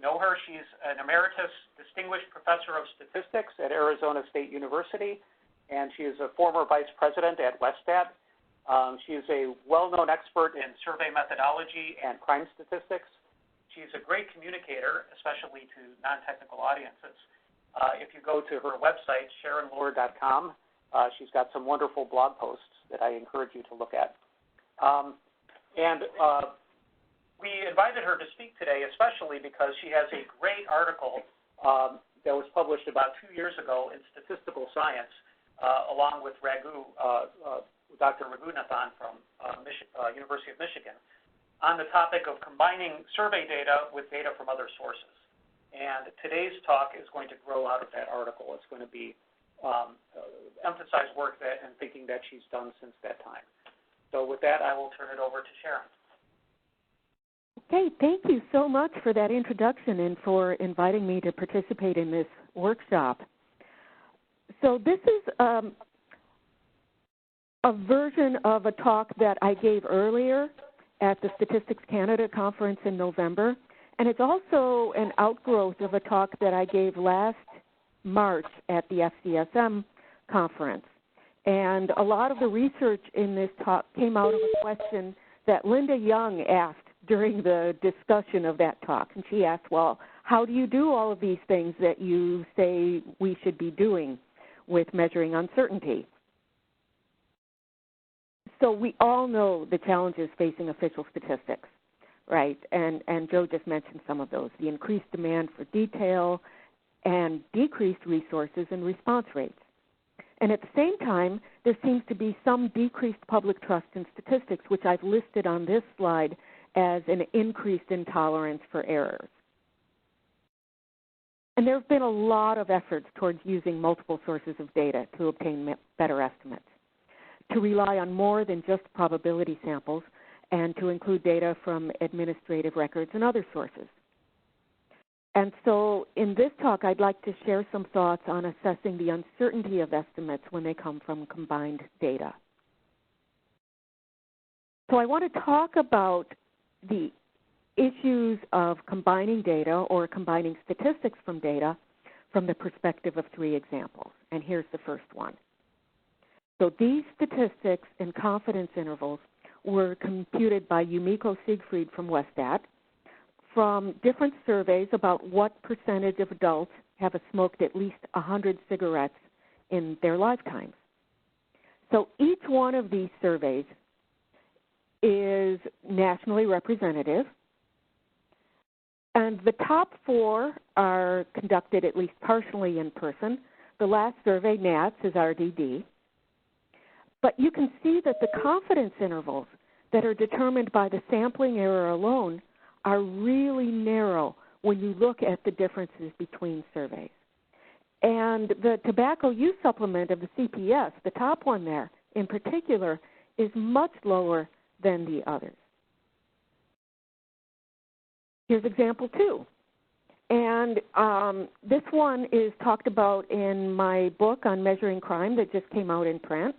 know her. She's an emeritus distinguished professor of statistics at Arizona State University, and she is a former vice president at WSS. She is a well-known expert in survey methodology and crime statistics. She's a great communicator, especially to non-technical audiences. If you go to her website, sharonlord.com, she's got some wonderful blog posts that I encourage you to look at. We invited her to speak today, especially because she has a great article that was published about 2 years ago in Statistical Science, along with Dr. Raghunathan from University of Michigan, on the topic of combining survey data with data from other sources. And today's talk is going to grow out of that article. It's going to be emphasize work and thinking that she's done since that time. So with that, I will turn it over to Sharon. Okay, thank you so much for that introduction and for inviting me to participate in this workshop. So this is a version of a talk that I gave earlier at the Statistics Canada conference in November, and it's also an outgrowth of a talk that I gave last March at the FCSM conference. And a lot of the research in this talk came out of a question that Linda Young asked during the discussion of that talk. And she asked, well, how do you do all of these things that you say we should be doing with measuring uncertainty? So we all know the challenges facing official statistics, right? And Joe just mentioned some of those, the increased demand for detail and decreased resources and response rates. And at the same time, there seems to be some decreased public trust in statistics, which I've listed on this slide as an increased intolerance for errors. And there have been a lot of efforts towards using multiple sources of data to obtain better estimates, to rely on more than just probability samples, and to include data from administrative records and other sources. And so in this talk, I'd like to share some thoughts on assessing the uncertainty of estimates when they come from combined data. So I want to talk about the issues of combining data or combining statistics from data from the perspective of 3 examples. And here's the first one. So these statistics and confidence intervals were computed by Yumiko Siegfried from WSS from different surveys about what percentage of adults have smoked at least 100 cigarettes in their lifetimes. So each one of these surveys is nationally representative, and the top 4 are conducted at least partially in person. The last survey, NATS, is RDD. But you can see that the confidence intervals that are determined by the sampling error alone are really narrow when you look at the differences between surveys. And the tobacco use supplement of the CPS, the top one there in particular, is much lower than the others. Here's example 2. And this one is talked about in my book on measuring crime that just came out in print.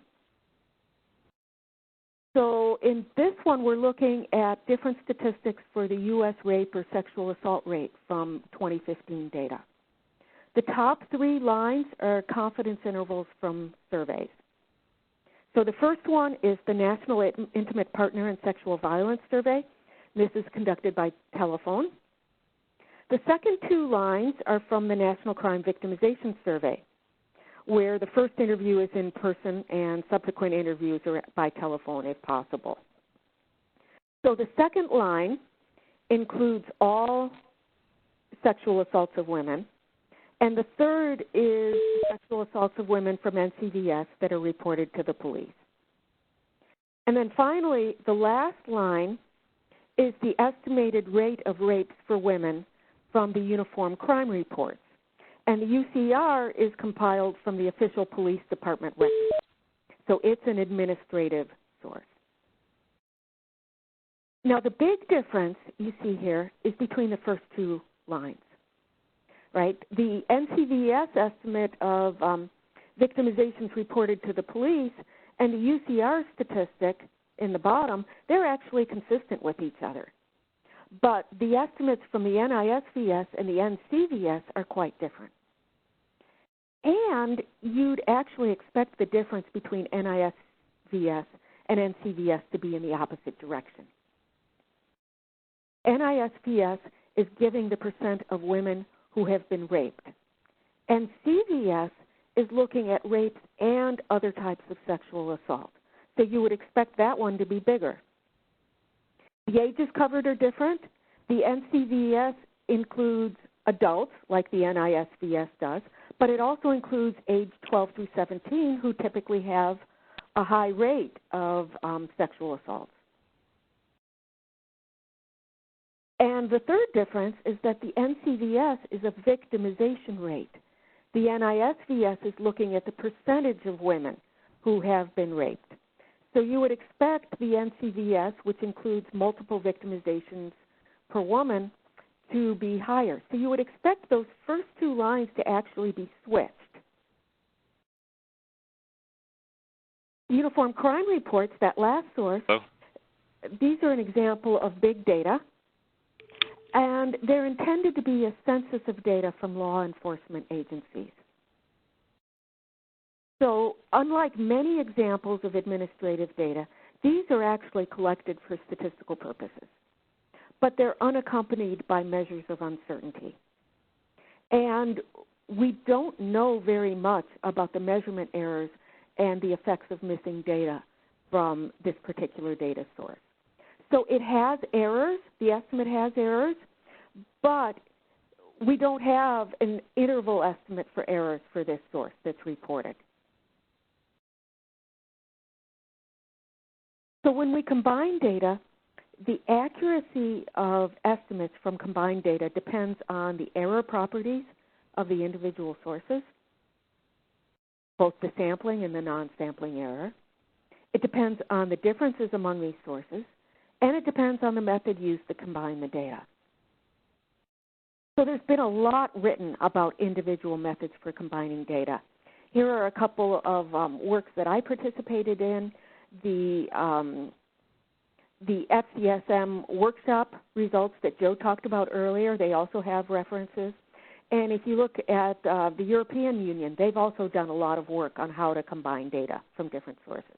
So in this one, we're looking at different statistics for the U.S. rape or sexual assault rate from 2015 data. The top 3 lines are confidence intervals from surveys. So the first one is the National Intimate Partner and Sexual Violence Survey. This is conducted by telephone. The second 2 lines are from the National Crime Victimization Survey, where the first interview is in person and subsequent interviews are by telephone if possible. So the second line includes all sexual assaults of women, and the third is sexual assaults of women from NCVS that are reported to the police. And then finally, the last line is the estimated rate of rapes for women from the Uniform Crime Reports. And the UCR is compiled from the official police department records. So it's an administrative source. Now the big difference you see here is between the first 2 lines, right? The NCVS estimate of victimizations reported to the police and the UCR statistic in the bottom, they're actually consistent with each other. But the estimates from the NISVS and the NCVS are quite different. And you'd actually expect the difference between NISVS and NCVS to be in the opposite direction. NISVS is giving the percent of women who have been raped. NCVS is looking at rapes and other types of sexual assault. So you would expect that one to be bigger. The ages covered are different. The NCVS includes adults, like the NISVS does, but it also includes age 12 through 17, who typically have a high rate of sexual assaults. And the third difference is that the NCVS is a victimization rate. The NISVS is looking at the percentage of women who have been raped. So you would expect the NCVS, which includes multiple victimizations per woman, to be higher. So you would expect those first two lines to actually be switched. Uniform crime reports, that last source, these are an example of big data, and they're intended to be a census of data from law enforcement agencies. So unlike many examples of administrative data, these are actually collected for statistical purposes, but they're unaccompanied by measures of uncertainty. And we don't know very much about the measurement errors and the effects of missing data from this particular data source. So it has errors, the estimate has errors, but we don't have an interval estimate for errors for this source that's reported. So when we combine data, the accuracy of estimates from combined data depends on the error properties of the individual sources, both the sampling and the non-sampling error. It depends on the differences among these sources, and it depends on the method used to combine the data. So there's been a lot written about individual methods for combining data. Here are a couple of works that I participated in. The FCSM workshop results that Joe talked about earlier, they also have references. And if you look at the European Union, they've also done a lot of work on how to combine data from different sources.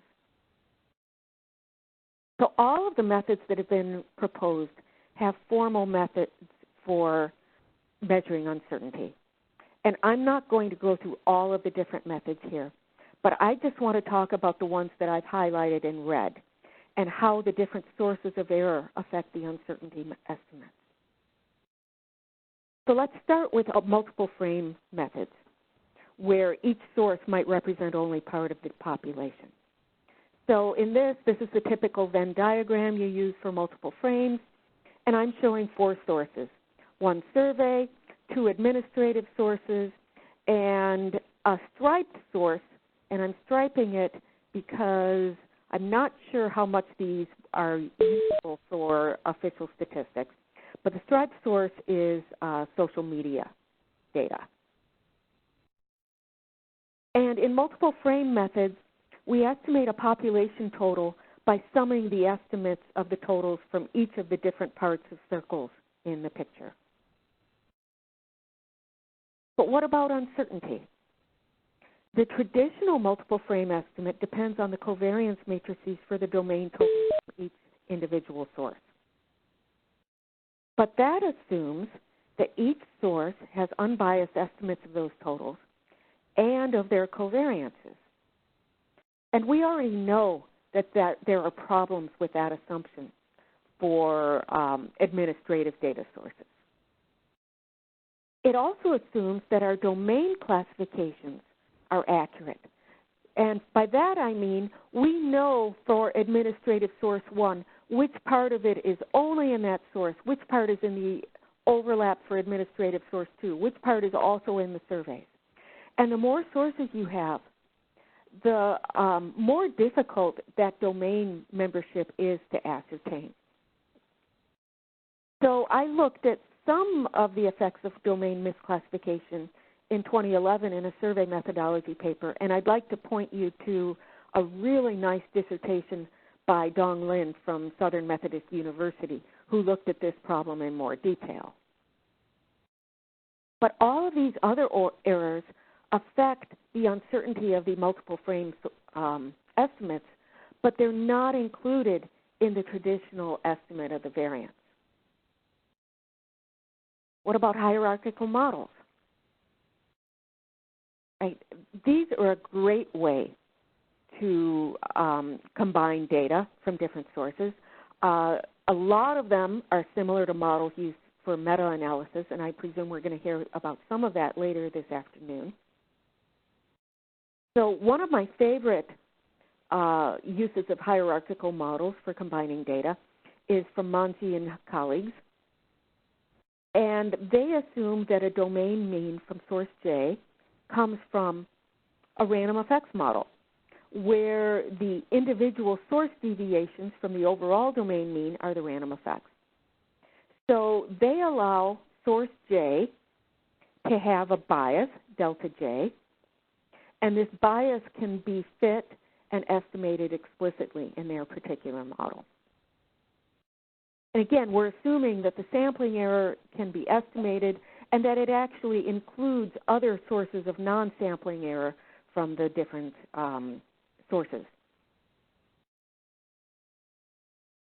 So all of the methods that have been proposed have formal methods for measuring uncertainty. And I'm not going to go through all of the different methods here, but I just want to talk about the ones that I've highlighted in red and how the different sources of error affect the uncertainty estimates. So let's start with multiple frame methods, where each source might represent only part of the population. So in this is the typical Venn diagram you use for multiple frames, and I'm showing 4 sources: 1 survey, 2 administrative sources, and a striped source, and I'm striping it because I'm not sure how much these are useful for official statistics, but the striped source is social media data. And in multiple frame methods, we estimate a population total by summing the estimates of the totals from each of the different parts of circles in the picture. But what about uncertainty? The traditional multiple frame estimate depends on the covariance matrices for the domain totals for each individual source. But that assumes that each source has unbiased estimates of those totals and of their covariances. And we already know that there are problems with that assumption for administrative data sources. It also assumes that our domain classifications are accurate. And by that I mean we know for administrative source 1 which part of it is only in that source, which part is in the overlap for administrative source 2, which part is also in the surveys. And the more sources you have, the more difficult that domain membership is to ascertain. So I looked at some of the effects of domain misclassification in 2011 in a survey methodology paper, and I'd like to point you to a really nice dissertation by Dong Lin from Southern Methodist University, who looked at this problem in more detail. But all of these other errors affect the uncertainty of the multiple frame estimates, but they're not included in the traditional estimate of the variance. What about hierarchical models? Right. These are a great way to combine data from different sources. A lot of them are similar to models used for meta-analysis, and I presume we're going to hear about some of that later this afternoon. So one of my favorite uses of hierarchical models for combining data is from Manji and colleagues. And they assume that a domain mean from source J comes from a random effects model, where the individual source deviations from the overall domain mean are the random effects. So they allow source J to have a bias, delta J, and this bias can be fit and estimated explicitly in their particular model. And again, we're assuming that the sampling error can be estimated and that it actually includes other sources of non-sampling error from the different sources.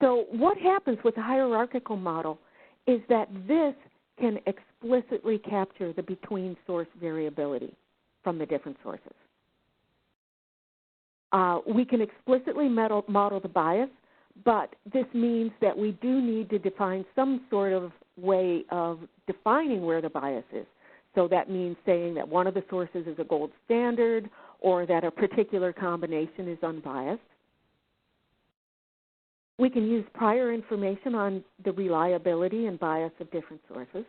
So what happens with the hierarchical model is that this can explicitly capture the between-source variability from the different sources. We can explicitly model the bias, but this means that we do need to define some sort of way of defining where the bias is. So that means saying that one of the sources is a gold standard or that a particular combination is unbiased. We can use prior information on the reliability and bias of different sources.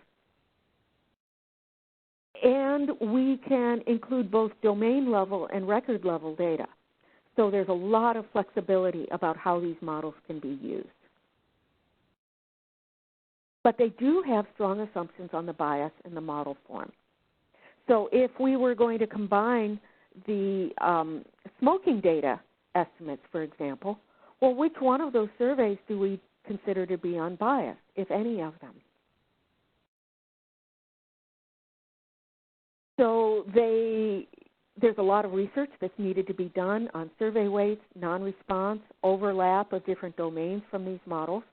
And we can include both domain level and record level data. So there's a lot of flexibility about how these models can be used. But they do have strong assumptions on the bias in the model form. So if we were going to combine the smoking data estimates, for example, well, which one of those surveys do we consider to be unbiased, if any of them? So there's a lot of research that's needed to be done on survey weights, non-response, overlap of different domains from these models,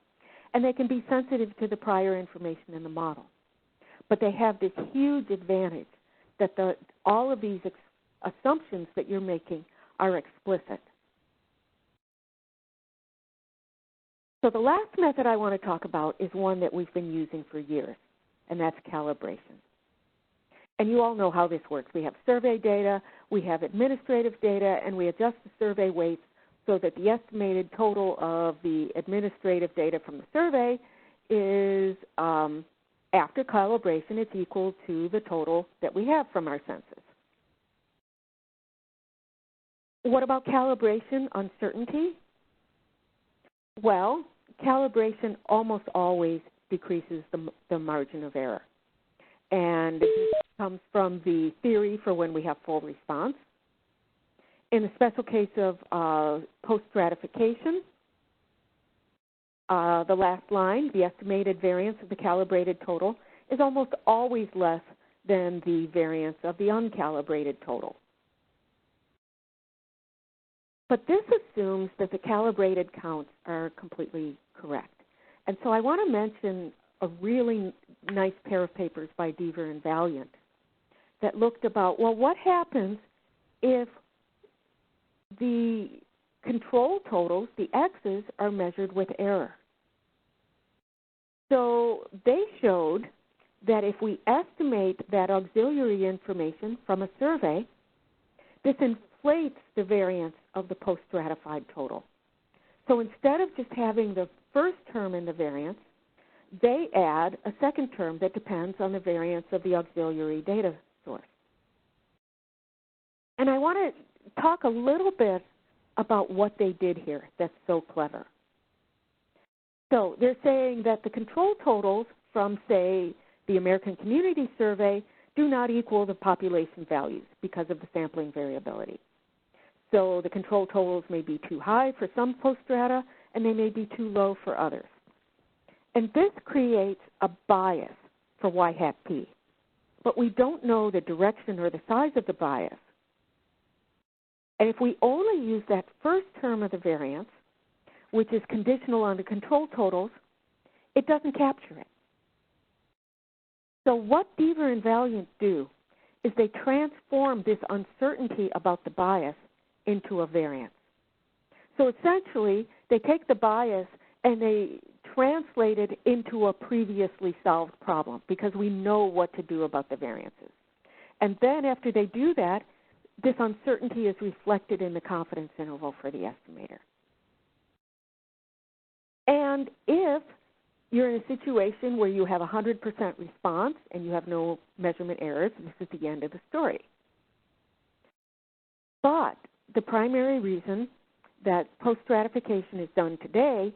and they can be sensitive to the prior information in the model. But they have this huge advantage that all of these assumptions that you're making are explicit. So the last method I want to talk about is one that we've been using for years, and that's calibration. And you all know how this works. We have survey data, we have administrative data, and we adjust the survey weights so that the estimated total of the administrative data from the survey is, after calibration, it's equal to the total that we have from our census. What about calibration uncertainty? Well, calibration almost always decreases the margin of error. And this comes from the theory for when we have full response. In the special case of post-stratification, the last line, the estimated variance of the calibrated total, is almost always less than the variance of the uncalibrated total. But this assumes that the calibrated counts are completely correct. And so I want to mention a really nice pair of papers by Deaver and Valiant that looked about, well, what happens if the control totals, the X's, are measured with error? So they showed that if we estimate that auxiliary information from a survey, this inflates the variance of the post-stratified total. So instead of just having the first term in the variance, they add a second term that depends on the variance of the auxiliary data source. And I want to talk a little bit about what they did here that's so clever. So they're saying that the control totals from, say, the American Community Survey do not equal the population values because of the sampling variability. So the control totals may be too high for some post strata, and they may be too low for others. And this creates a bias for y hat p. But we don't know the direction or the size of the bias. And if we only use that first term of the variance, which is conditional on the control totals, it doesn't capture it. So what Deaver and Valiant do is they transform this uncertainty about the bias into a variance. So essentially, they take the bias and they translate it into a previously solved problem because we know what to do about the variances. And then after they do that, this uncertainty is reflected in the confidence interval for the estimator. And if you're in a situation where you have 100% response and you have no measurement errors, this is the end of the story. But the primary reason that post-stratification is done today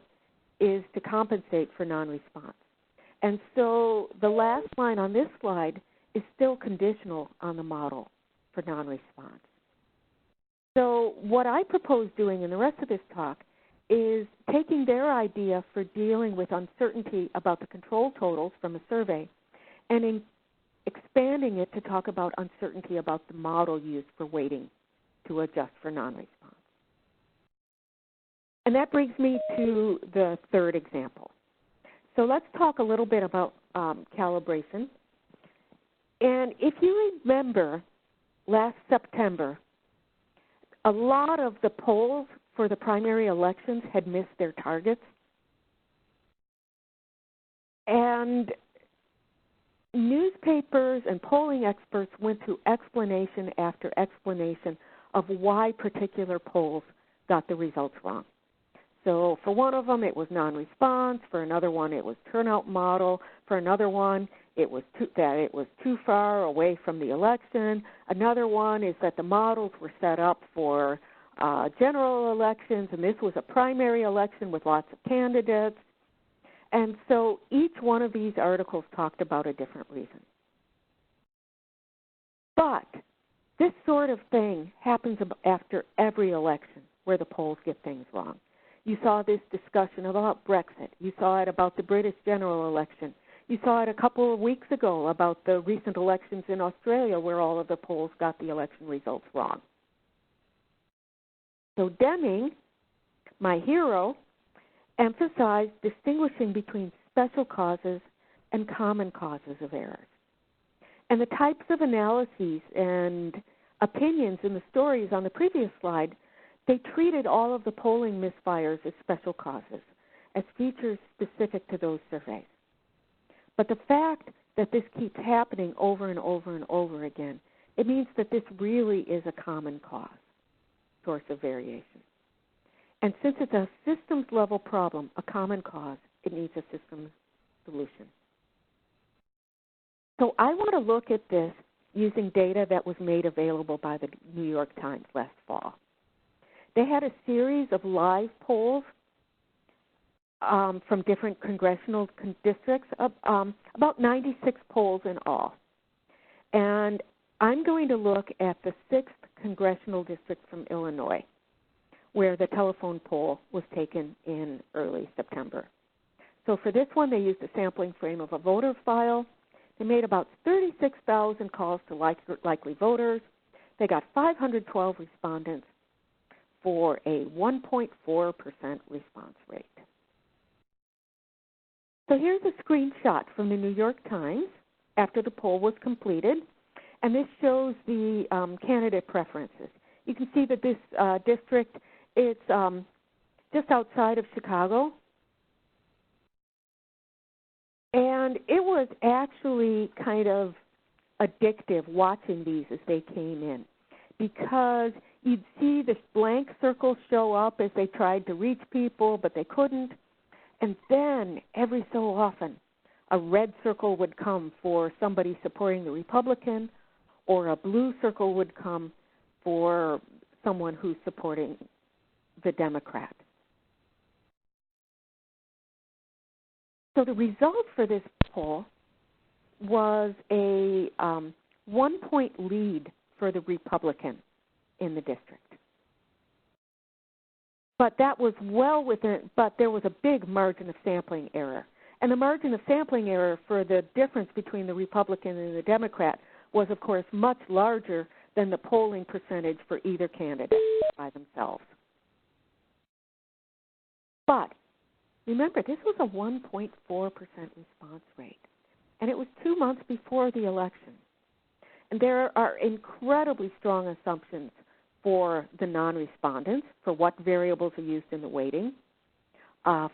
is to compensate for non-response. And so the last line on this slide is still conditional on the model for non-response. So what I propose doing in the rest of this talk is taking their idea for dealing with uncertainty about the control totals from a survey and expanding it to talk about uncertainty about the model used for weighting to adjust for non-response. And that brings me to the third example. So let's talk a little bit about calibration. And if you remember, last September, a lot of the polls for the primary elections had missed their targets. And newspapers and polling experts went through explanation after explanation of why particular polls got the results wrong. So for one of them, it was non-response. For another one, it was turnout model. For another one, it was too far away from the election. Another one is that the models were set up for general elections, and this was a primary election with lots of candidates. And so each one of these articles talked about a different reason. But this sort of thing happens after every election where the polls get things wrong. You saw this discussion about Brexit. You saw it about the British general election. You saw it a couple of weeks ago about the recent elections in Australia where all of the polls got the election results wrong. So Deming, my hero, emphasized distinguishing between special causes and common causes of errors. And the types of analyses and opinions in the stories on the previous slide, they treated all of the polling misfires as special causes, as features specific to those surveys. But the fact that this keeps happening over and over and over again, it means that this really is a common cause, source of variation. And since it's a systems-level problem, a common cause, it needs a systems solution. So I want to look at this using data that was made available by the New York Times last fall. They had a series of live polls from different congressional districts, about 96 polls in all. And I'm going to look at the 6th congressional district from Illinois, where the telephone poll was taken in early September. So for this one, they used a sampling frame of a voter file. They made about 36,000 calls to likely voters. They got 512 respondents for a 1.4% response rate. So here's a screenshot from the New York Times after the poll was completed, and this shows the candidate preferences. You can see that this district, it's just outside of Chicago, and it was actually kind of addictive watching these as they came in, because you'd see this blank circle show up as they tried to reach people, but they couldn't. And then every so often, a red circle would come for somebody supporting the Republican, or a blue circle would come for someone who's supporting the Democrat. So the result for this poll was a 1-point lead for the Republican in the district. But that was well within, but there was a big margin of sampling error. And the margin of sampling error for the difference between the Republican and the Democrat was, of course, much larger than the polling percentage for either candidate by themselves. But remember, this was a 1.4% response rate, and it was 2 months before the election. And there are incredibly strong assumptions for the non-respondents, for what variables are used in the weighting,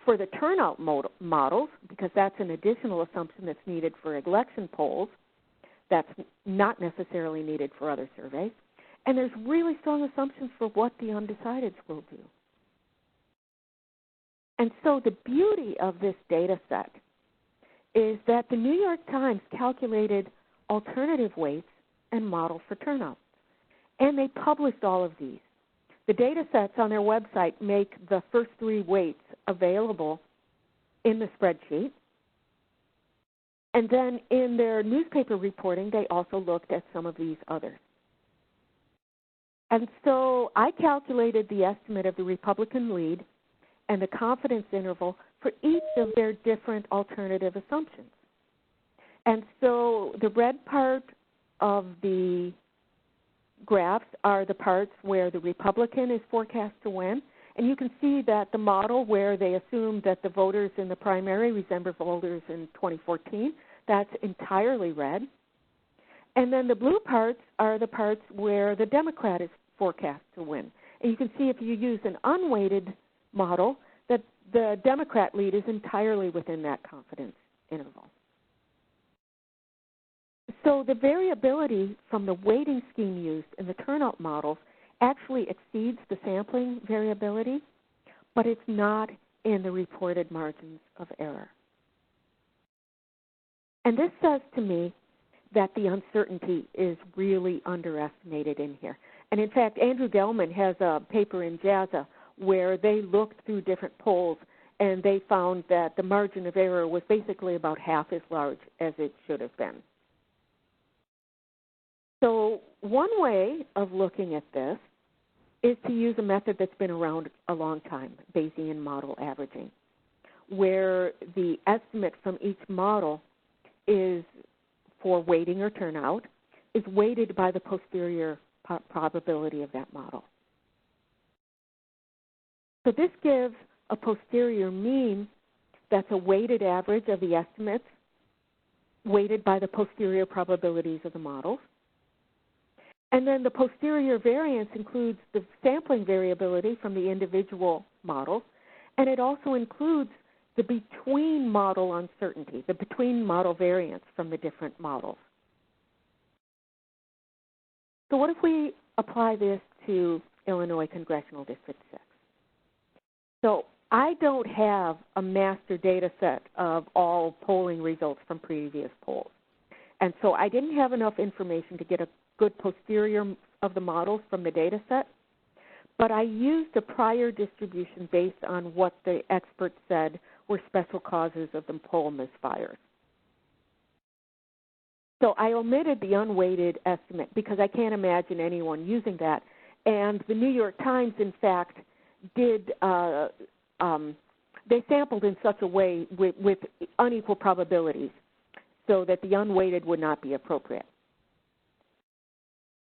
for the turnout models, because that's an additional assumption that's needed for election polls, that's not necessarily needed for other surveys. And there's really strong assumptions for what the undecideds will do. And so the beauty of this data set is that the New York Times calculated alternative weights and models for turnout. And they published all of these. The data sets on their website make the first 3 weights available in the spreadsheet. And then in their newspaper reporting, they also looked at some of these others. And so I calculated the estimate of the Republican lead and the confidence interval for each of their different alternative assumptions. And so the red part of the graphs are the parts where the Republican is forecast to win. And you can see that the model where they assume that the voters in the primary resemble voters in 2014, that's entirely red. And then the blue parts are the parts where the Democrat is forecast to win. And you can see if you use an unweighted model that the Democrat lead is entirely within that confidence interval. So the variability from the weighting scheme used in the turnout models actually exceeds the sampling variability, but it's not in the reported margins of error. And this says to me that the uncertainty is really underestimated in here. And in fact, Andrew Gelman has a paper in JASA where they looked through different polls and they found that the margin of error was basically about half as large as it should have been. So one way of looking at this is to use a method that's been around a long time, Bayesian model averaging, where the estimate from each model is for weighting or turnout is weighted by the posterior probability of that model. So this gives a posterior mean that's a weighted average of the estimates weighted by the posterior probabilities of the models. And then the posterior variance includes the sampling variability from the individual models, and it also includes the between model uncertainty, the between model variance from the different models. So what if we apply this to Illinois Congressional District 6? So I don't have a master data set of all polling results from previous polls. And so I didn't have enough information to get a good posterior of the models from the data set, but I used a prior distribution based on what the experts said were special causes of the poll misfires. So I omitted the unweighted estimate because I can't imagine anyone using that. And the New York Times, in fact, did they sampled in such a way with unequal probabilities so that the unweighted would not be appropriate.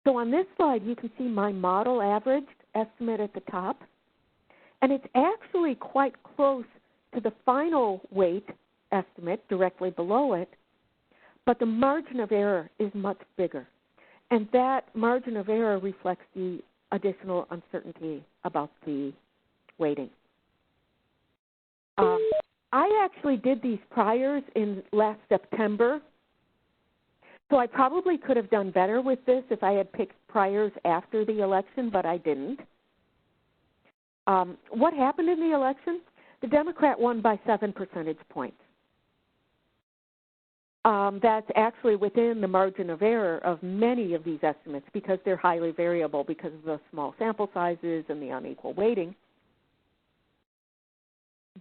So on this slide, you can see my model averaged estimate at the top, and it's actually quite close to the final weight estimate directly below it, but the margin of error is much bigger. And that margin of error reflects the additional uncertainty about the weighting. I actually did these priors in last September, so I probably could have done better with this if I had picked priors after the election, but I didn't. What happened in the election? The Democrat won by 7 percentage points. That's actually within the margin of error of many of these estimates because they're highly variable because of the small sample sizes and the unequal weighting.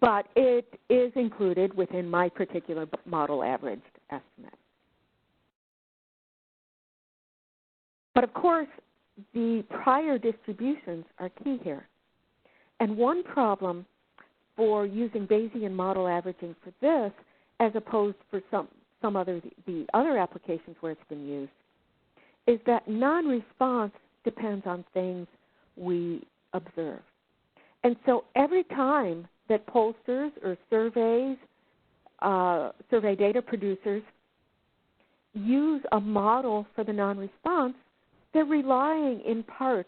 But it is included within my particular model averaged estimate. But of course, the prior distributions are key here. And one problem for using Bayesian model averaging for this as opposed for some other the other applications where it's been used, is that non-response depends on things we observe. And so every time that pollsters or survey data producers use a model for the non-response, they're relying in part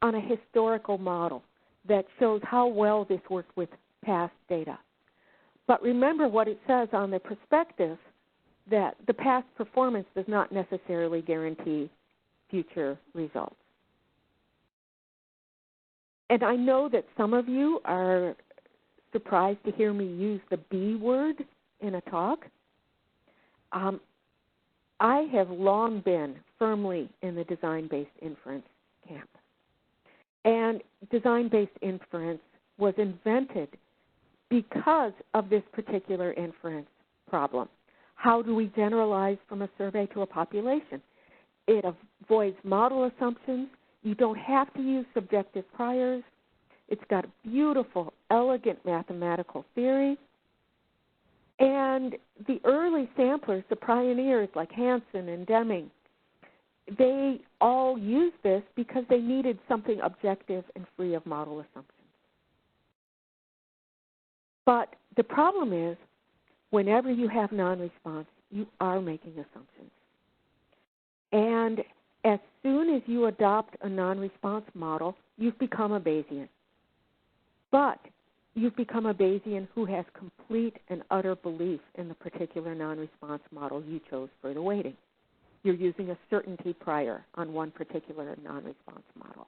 on a historical model that shows how well this worked with past data. But remember what it says on the prospectus, that the past performance does not necessarily guarantee future results. And I know that some of you are surprised to hear me use the B word in a talk. I have long been firmly in the design-based inference camp. And design-based inference was invented because of this particular inference problem. How do we generalize from a survey to a population? It avoids model assumptions. You don't have to use subjective priors. It's got beautiful, elegant mathematical theory. And the early samplers, the pioneers like Hansen and Deming, they all used this because they needed something objective and free of model assumptions. But the problem is, whenever you have non-response, you are making assumptions. And as soon as you adopt a non-response model, you've become a Bayesian. But you've become a Bayesian who has complete and utter belief in the particular non-response model you chose for the weighting. You're using a certainty prior on one particular non-response model.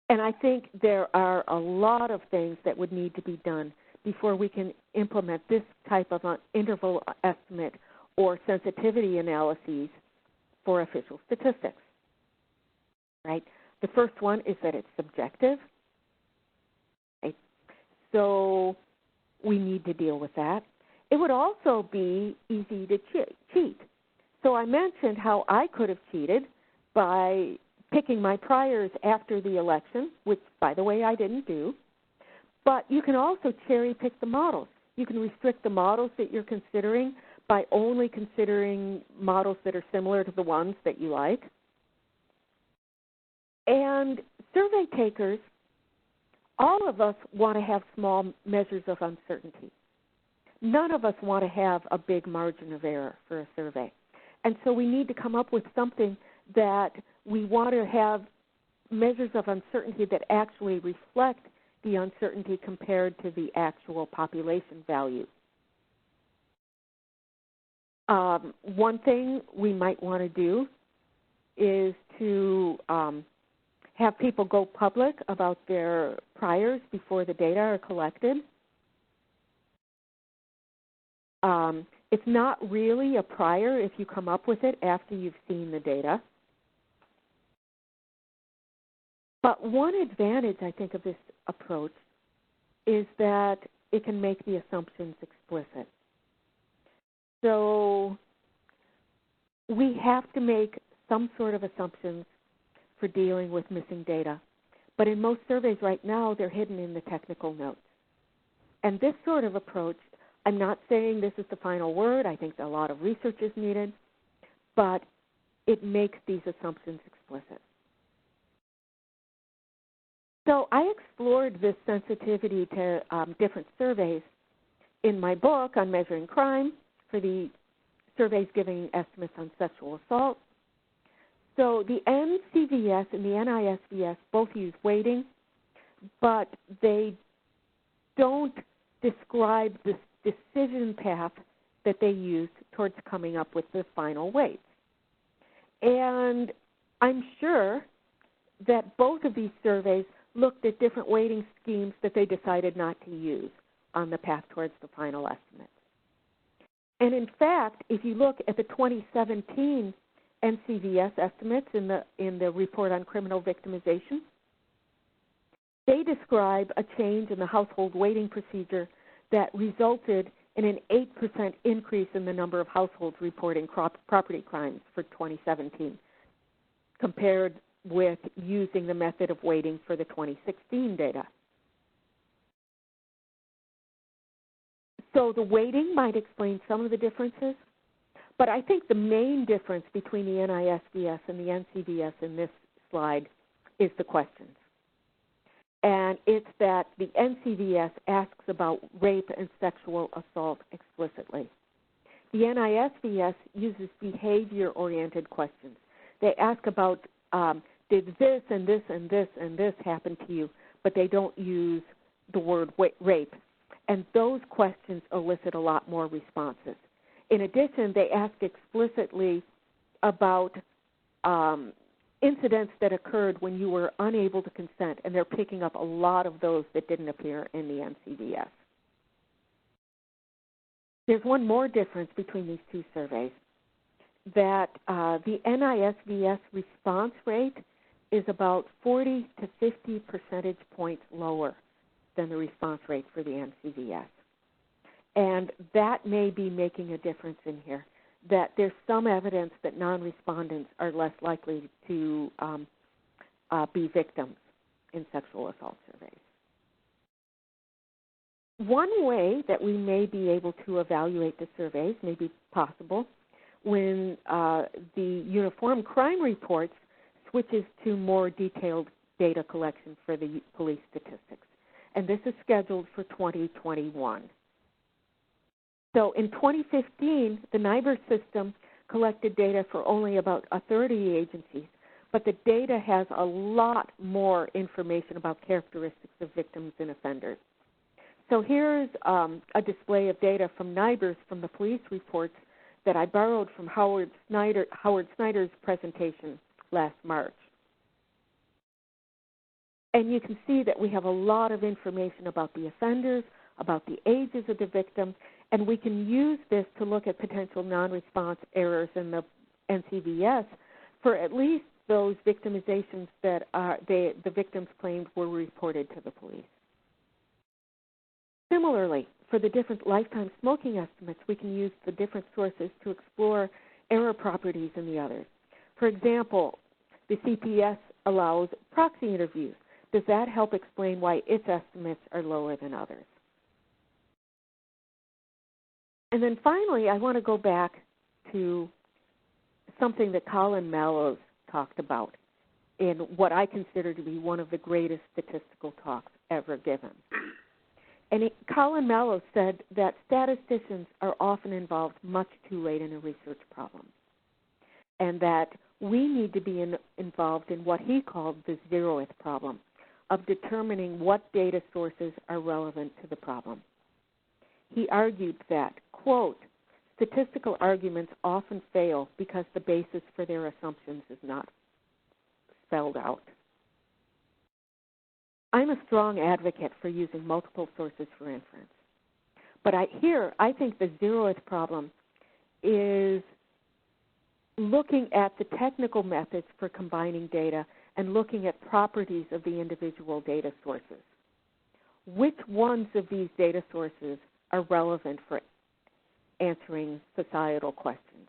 And I think there are a lot of things that would need to be done before we can implement this type of an interval estimate or sensitivity analyses for official statistics, right? The first one is that it's subjective. Right? So we need to deal with that. It would also be easy to cheat. So I mentioned how I could have cheated by picking my priors after the election, which, by the way, I didn't do. But you can also cherry pick the models. You can restrict the models that you're considering by only considering models that are similar to the ones that you like. And survey takers, all of us want to have small measures of uncertainty. None of us want to have a big margin of error for a survey. And so we need to come up with something that we want to have measures of uncertainty that actually reflect the uncertainty compared to the actual population value. One thing we might want to do is to have people go public about their priors before the data are collected. It's not really a prior if you come up with it after you've seen the data. But one advantage, I think, of this approach is that it can make the assumptions explicit. So we have to make some sort of assumptions for dealing with missing data. But in most surveys right now, they're hidden in the technical notes. And this sort of approach, I'm not saying this is the final word. I think a lot of research is needed. But it makes these assumptions explicit. So I explored this sensitivity to different surveys in my book on measuring crime for the surveys giving estimates on sexual assault. So the NCVS and the NISVS both use weighting, but they don't describe the decision path that they used towards coming up with the final weights. And I'm sure that both of these surveys looked at different weighting schemes that they decided not to use on the path towards the final estimate. And in fact, if you look at the 2017 NCVS estimates in the report on criminal victimization, they describe a change in the household weighting procedure that resulted in an 8% increase in the number of households reporting property crimes for 2017 compared with using the method of weighting for the 2016 data. So the weighting might explain some of the differences, but I think the main difference between the NISVS and the NCVS in this slide is the questions. And it's that the NCVS asks about rape and sexual assault explicitly. The NISVS uses behavior-oriented questions. They ask about did this and this and this and this happen to you, but they don't use the word rape. And those questions elicit a lot more responses. In addition, they ask explicitly about incidents that occurred when you were unable to consent, and they're picking up a lot of those that didn't appear in the NCVS. There's one more difference between these two surveys, that the NISVS response rate is about 40 to 50 percentage points lower than the response rate for the NCVS. And that may be making a difference in here, that there's some evidence that non-respondents are less likely to be victims in sexual assault surveys. One way that we may be able to evaluate the surveys, may be possible, when the Uniform Crime Reports switches to more detailed data collection for the police statistics. And this is scheduled for 2021. So in 2015, the NIBR system collected data for only about a third of the agencies, but the data has a lot more information about characteristics of victims and offenders. So here's a display of data from NIBR's from the police reports that I borrowed from Howard Snyder's presentation last March. And you can see that we have a lot of information about the offenders, about the ages of the victims, and we can use this to look at potential non-response errors in the NCVS for at least those victimizations that the victims claimed were reported to the police. Similarly, for the different lifetime smoking estimates, we can use the different sources to explore error properties in the others. For example, the CPS allows proxy interviews. Does that help explain why its estimates are lower than others? And then finally, I want to go back to something that Colin Mallows talked about in what I consider to be one of the greatest statistical talks ever given. And Colin Mallows said that statisticians are often involved much too late in a research problem, and that we need to be involved in what he called the zeroth problem of determining what data sources are relevant to the problem. He argued that, quote, statistical arguments often fail because the basis for their assumptions is not spelled out. I'm a strong advocate for using multiple sources for inference. But I think the zeroth problem is looking at the technical methods for combining data and looking at properties of the individual data sources. Which ones of these data sources are relevant for answering societal questions?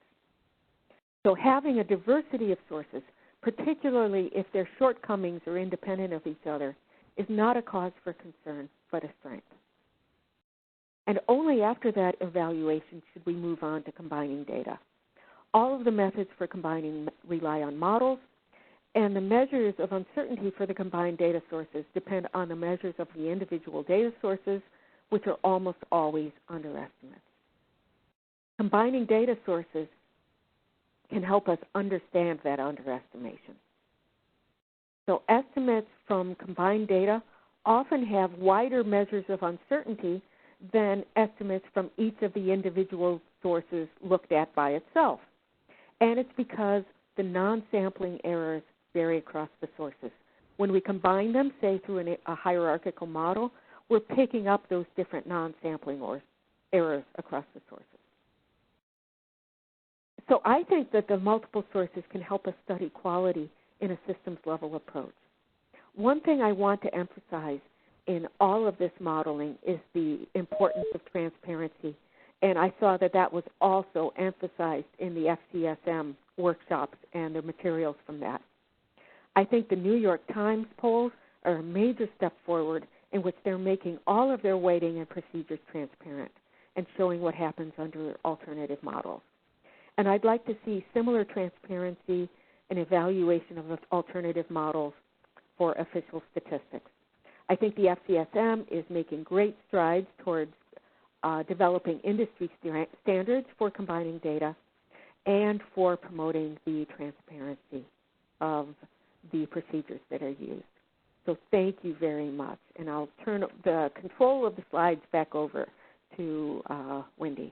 So having a diversity of sources, particularly if their shortcomings are independent of each other, is not a cause for concern, but a strength. And only after that evaluation should we move on to combining data. All of the methods for combining rely on models, and the measures of uncertainty for the combined data sources depend on the measures of the individual data sources, which are almost always underestimates. Combining data sources can help us understand that underestimation. So estimates from combined data often have wider measures of uncertainty than estimates from each of the individual sources looked at by itself. And it's because the non-sampling errors vary across the sources. When we combine them, say through a hierarchical model, we're picking up those different non-sampling errors across the sources. So I think that the multiple sources can help us study quality in a systems-level approach. One thing I want to emphasize in all of this modeling is the importance of transparency, and I saw that that was also emphasized in the FCSM workshops and the materials from that. I think the New York Times polls are a major step forward in which they're making all of their weighting and procedures transparent. and showing what happens under alternative models. And I'd like to see similar transparency and evaluation of alternative models for official statistics. I think the FCSM is making great strides towards developing industry standards for combining data and for promoting the transparency of the procedures that are used. So thank you very much. And I'll turn the control of the slides back over to Wendy.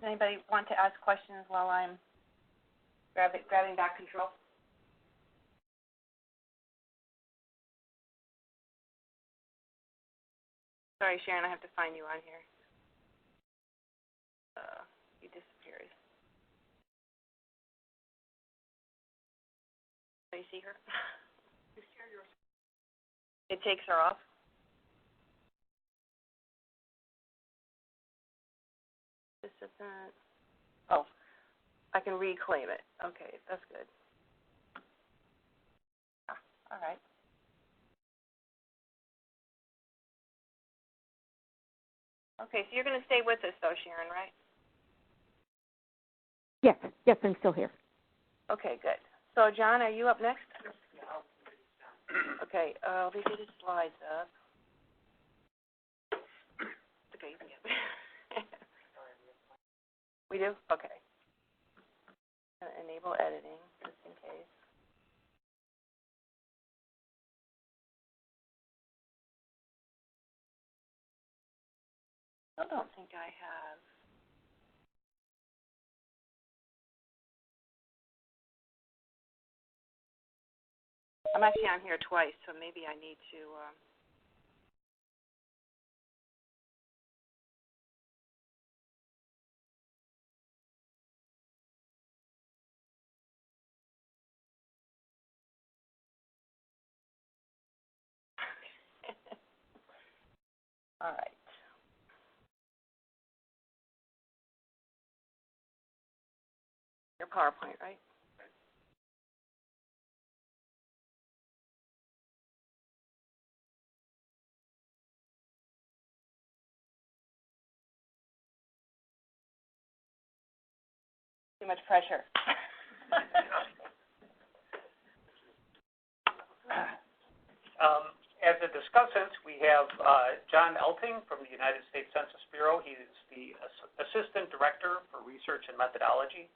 Does anybody want to ask questions while I'm grabbing back control? Sorry, Sharon, I have to find you on here. You disappeared. Do you see her? It takes her off. Oh, I can reclaim it. Okay, that's good. All right. Okay, so you're going to stay with us, though, Sharon, right? Yes, I'm still here. Okay, good. So, John, are you up next? Okay, let me get his slides up. Okay, you can get it. We do? Okay. Enable editing, just in case. I don't think I have. I'm actually on here twice, so maybe I need to. All right. Your PowerPoint, right? Too much pressure. As a discussant, we have John Elting from the United States Census Bureau. He is the Assistant Director for Research and Methodology.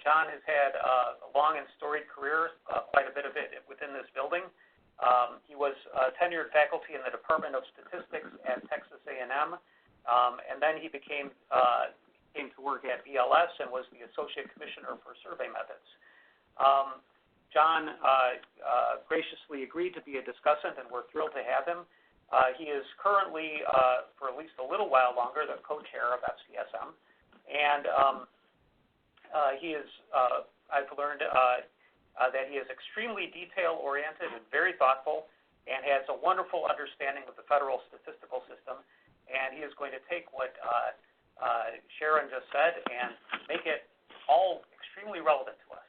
John has had a long and storied career, quite a bit of it within this building. He was tenured faculty in the Department of Statistics at Texas A&M, and then he came to work at BLS and was the Associate Commissioner for Survey Methods. John graciously agreed to be a discussant, and we're thrilled to have him. He is currently, for at least a little while longer, the co-chair of FCSM, and he is, I've learned that he is extremely detail-oriented and very thoughtful and has a wonderful understanding of the federal statistical system, and he is going to take what Sharon just said and make it all extremely relevant to us.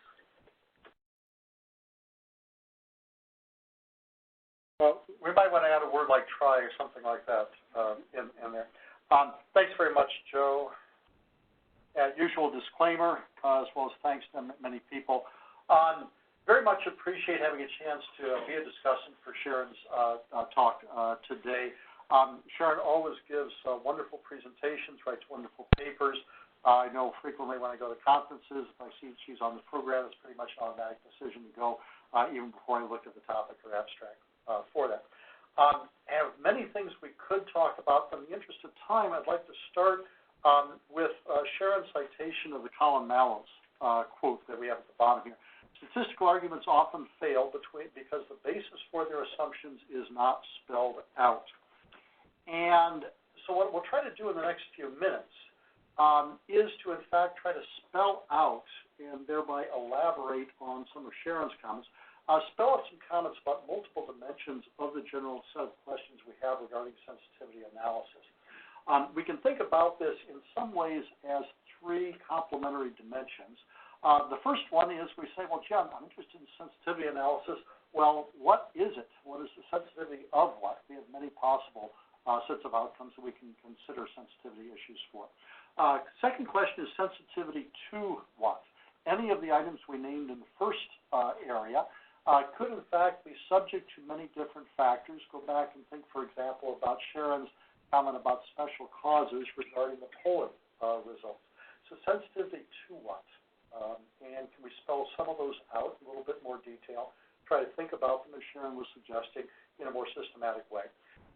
Well, we might want to add a word like try or something like that in there. Thanks very much, Joe. Usual disclaimer, as well as thanks to many people. Very much appreciate having a chance to be a discussant for Sharon's talk today. Sharon always gives wonderful presentations, writes wonderful papers. I know frequently when I go to conferences, if I see she's on the program, it's pretty much an automatic decision to go, even before I look at the topic or abstract for that. I have many things we could talk about, but in the interest of time, I'd like to start with Sharon's citation of the Colin Mallows quote that we have at the bottom here. Statistical arguments often fail because the basis for their assumptions is not spelled out. And so what we'll try to do in the next few minutes is to, in fact, try to spell out and thereby elaborate on some of Sharon's comments. Spell out some comments about multiple dimensions of the general set of questions we have regarding sensitivity analysis. We can think about this in some ways as three complementary dimensions. The first one is we say, well, gee, I'm interested in sensitivity analysis. Well, what is it? What is the sensitivity of what? We have many possible sets of outcomes that we can consider sensitivity issues for. Second question is sensitivity to what? Any of the items we named in the first area could, in fact, be subject to many different factors. Go back and think, for example, about Sharon's comment about special causes regarding the polling results. So sensitivity to what? And can we spell some of those out in a little bit more detail? Try to think about them, as Sharon was suggesting, in a more systematic way.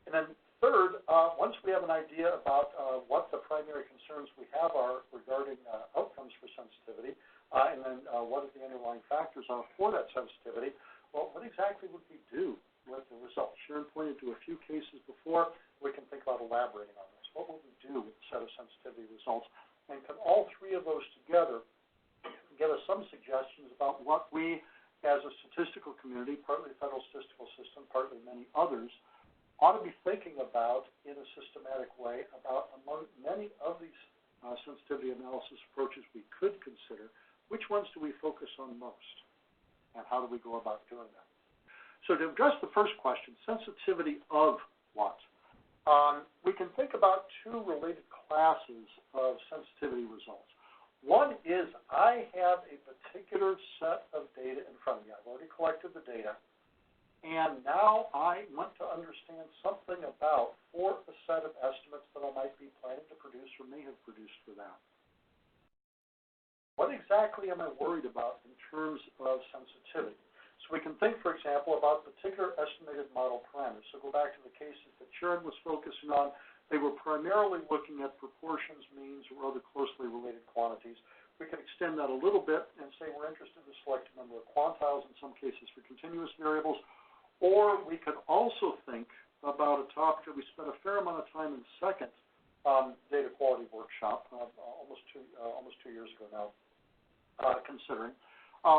And then third, once we have an idea about what the primary concerns we have are regarding outcomes for sensitivity, and then what the underlying factors are for that sensitivity, well, what exactly would we do with the results? Sharon pointed to a few cases before. We can think about elaborating on this. What would we do with a set of sensitivity results? And can all three of those together give us some suggestions about what we, as a statistical community, partly the federal statistical system, partly many others, ought to be thinking about in a systematic way about among many of these sensitivity analysis approaches we could consider, which ones do we focus on most, and how do we go about doing that? So to address the first question, sensitivity of what? We can think about two related classes of sensitivity results. One is I have a particular set of data in front of me. I've already collected the data, and now I want to understand something about for a set of estimates that I might be planning to produce or may have produced for that. What exactly am I worried about in terms of sensitivity? So we can think, for example, about particular estimated model parameters. So go back to the cases that Sharon was focusing on. They were primarily looking at proportions, means, or other closely related quantities. We can extend that a little bit and say we're interested in a select number of quantiles, in some cases for continuous variables. Or we could also think about a topic that we spent a fair amount of time in the second data quality workshop, almost two years ago now, considering,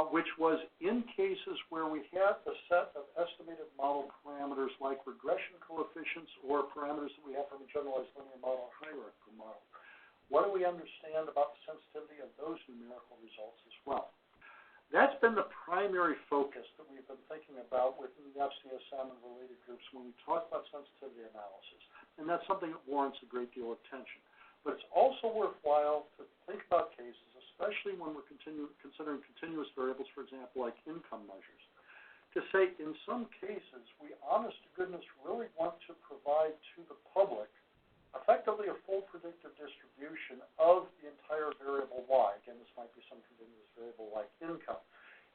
which was in cases where we had a set of estimated model parameters like regression coefficients or parameters that we have from a generalized linear model or hierarchical model. What do we understand about the sensitivity of those numerical results as well? That's been the primary focus that we've been thinking about within the FCSM and related groups when we talk about sensitivity analysis. And that's something that warrants a great deal of attention. But it's also worthwhile to think about cases, especially when we're considering continuous variables, for example, like income measures, to say in some cases we honest to goodness really want to provide to the public effectively a full predictive distribution of the entire variable y. Again, this might be some continuous variable like income.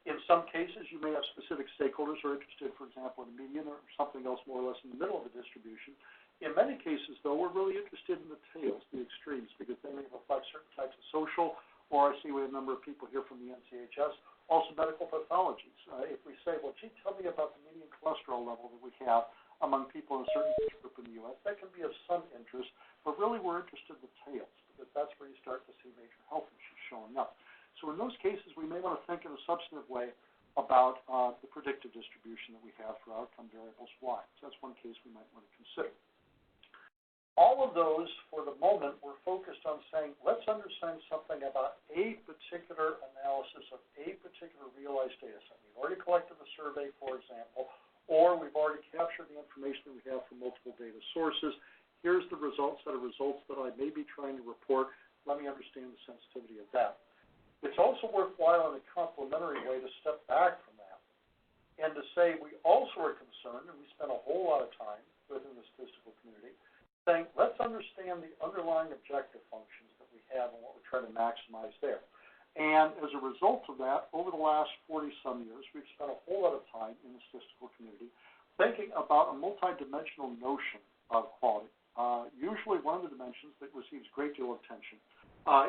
In some cases, you may have specific stakeholders who are interested, for example, in a median or something else more or less in the middle of the distribution. In many cases, though, we're really interested in the tails, the extremes, because they may reflect certain types of social, or I see we have a number of people here from the NCHS, also medical pathologies. If we say, well, gee, tell me about the median cholesterol level that we have among people in a certain age group in the U.S., that can be of some interest, but really we're interested in the tails, because that's where you start to see major health issues showing up. So in those cases, we may want to think in a substantive way about the predictive distribution that we have for outcome variables y. So that's one case we might want to consider. All of those, for the moment, we're focused on saying, let's understand something about a particular analysis of a particular realized data set. We've already collected the survey, for example, or we've already captured the information that we have from multiple data sources. Here's the results, set of results that I may be trying to report. Let me understand the sensitivity of that. It's also worthwhile in a complementary way to step back from that and to say we also are concerned, and we spend a whole lot of time within the statistical community, saying let's understand the underlying objective functions that we have and what we're trying to maximize there. And as a result of that, over the last 40-some years, we've spent a whole lot of time in the statistical community thinking about a multidimensional notion of quality. Usually one of the dimensions that receives a great deal of attention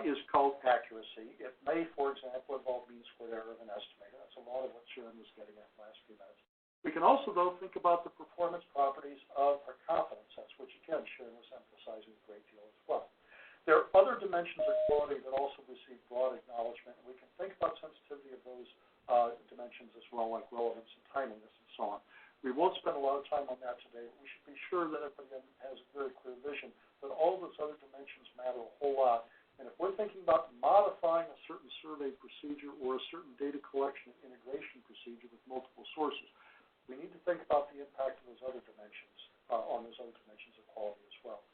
is called accuracy. It may, for example, involve mean squared error of an estimator. That's a lot of what Sharon was getting at in the last few minutes. We can also, though, think about the performance properties of our confidence sets, which, again, Sharon was emphasizing a great deal as well. There are other dimensions of quality that also receive broad acknowledgement, and we can think about sensitivity of those dimensions as well, like relevance and timeliness and so on. We won't spend a lot of time on that today, but we should be sure that everybody has a very clear vision that all of those other dimensions matter a whole lot And if we're thinking about modifying a certain survey procedure or a certain data collection and integration procedure with multiple sources, we need to think about the impact of those other dimensions, on those other dimensions of quality as well.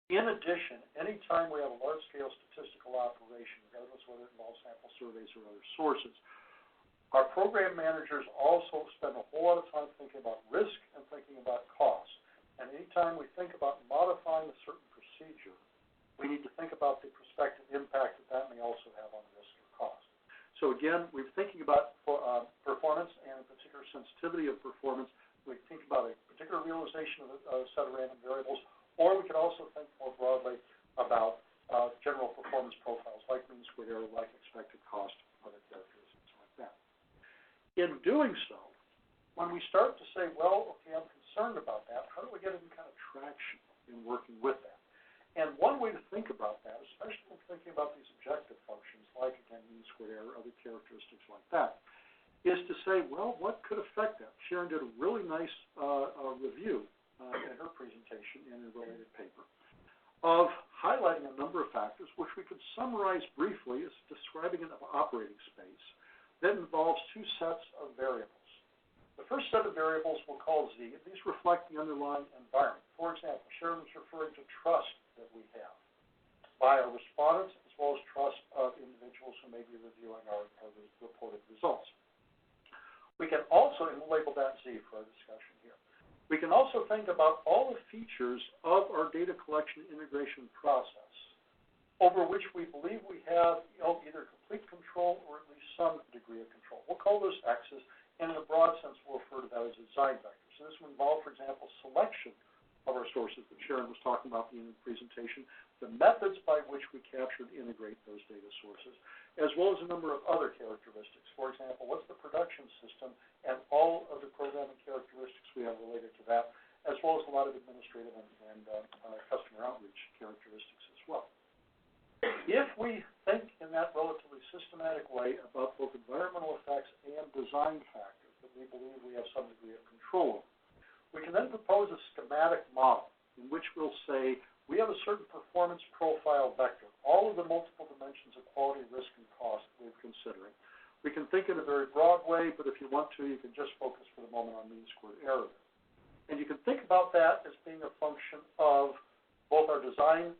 In addition, anytime we have a large-scale statistical operation, regardless of whether it involves sample surveys or other sources, our program managers also spend a whole lot of time thinking about risk and thinking about cost. And anytime we think about modifying a certain procedure, we need to think about the prospective impact that may also have on risk or cost. So again, we're thinking about performance and in particular sensitivity of performance. We think about a particular realization of a set of random variables, or we can also think more broadly about general performance profiles like mean squared error, like expected cost, other characteristics like that. In doing so, when we start to say, well, okay, I'm concerned about that, how do we get any kind of traction in working with that? And one way to think about that, especially when thinking about these objective functions, like, again, mean squared error, other characteristics like that, is to say, well, what could affect that? Sharon did a really nice review in her presentation in a related paper of highlighting a number of factors, which we could summarize briefly as describing an operating space that involves two sets of variables. The first set of variables we'll call Z, and these reflect the underlying environment. For example, Sharon was referring to trust that we have by our respondents as well as trust of individuals who may be reviewing our reported results. We can also, and we'll label that Z for our discussion here, we can also think about all the features of our data collection integration process over which we believe we have either complete control or at least some degree of control. We'll call those X's, and in a broad sense, we'll refer to that as a design vector. So this will involve, for example, selection of our sources that Sharon was talking about in the presentation, the methods by which we capture and integrate those data sources, as well as a number of other characteristics. For example, what's the production system and all of the programming characteristics we have related to that, as well as a lot of administrative and customer outreach characteristics as well. If we think in that relatively systematic way about both environmental effects and design factors that we believe we have some degree of control over, we can then propose a schematic model in which we'll say we have a certain performance profile vector, all of the multiple dimensions of quality, risk, and cost that we're considering. We can think in a very broad way, but if you want to, you can just focus for the moment on mean squared error. And you can think about that as being a function of both our design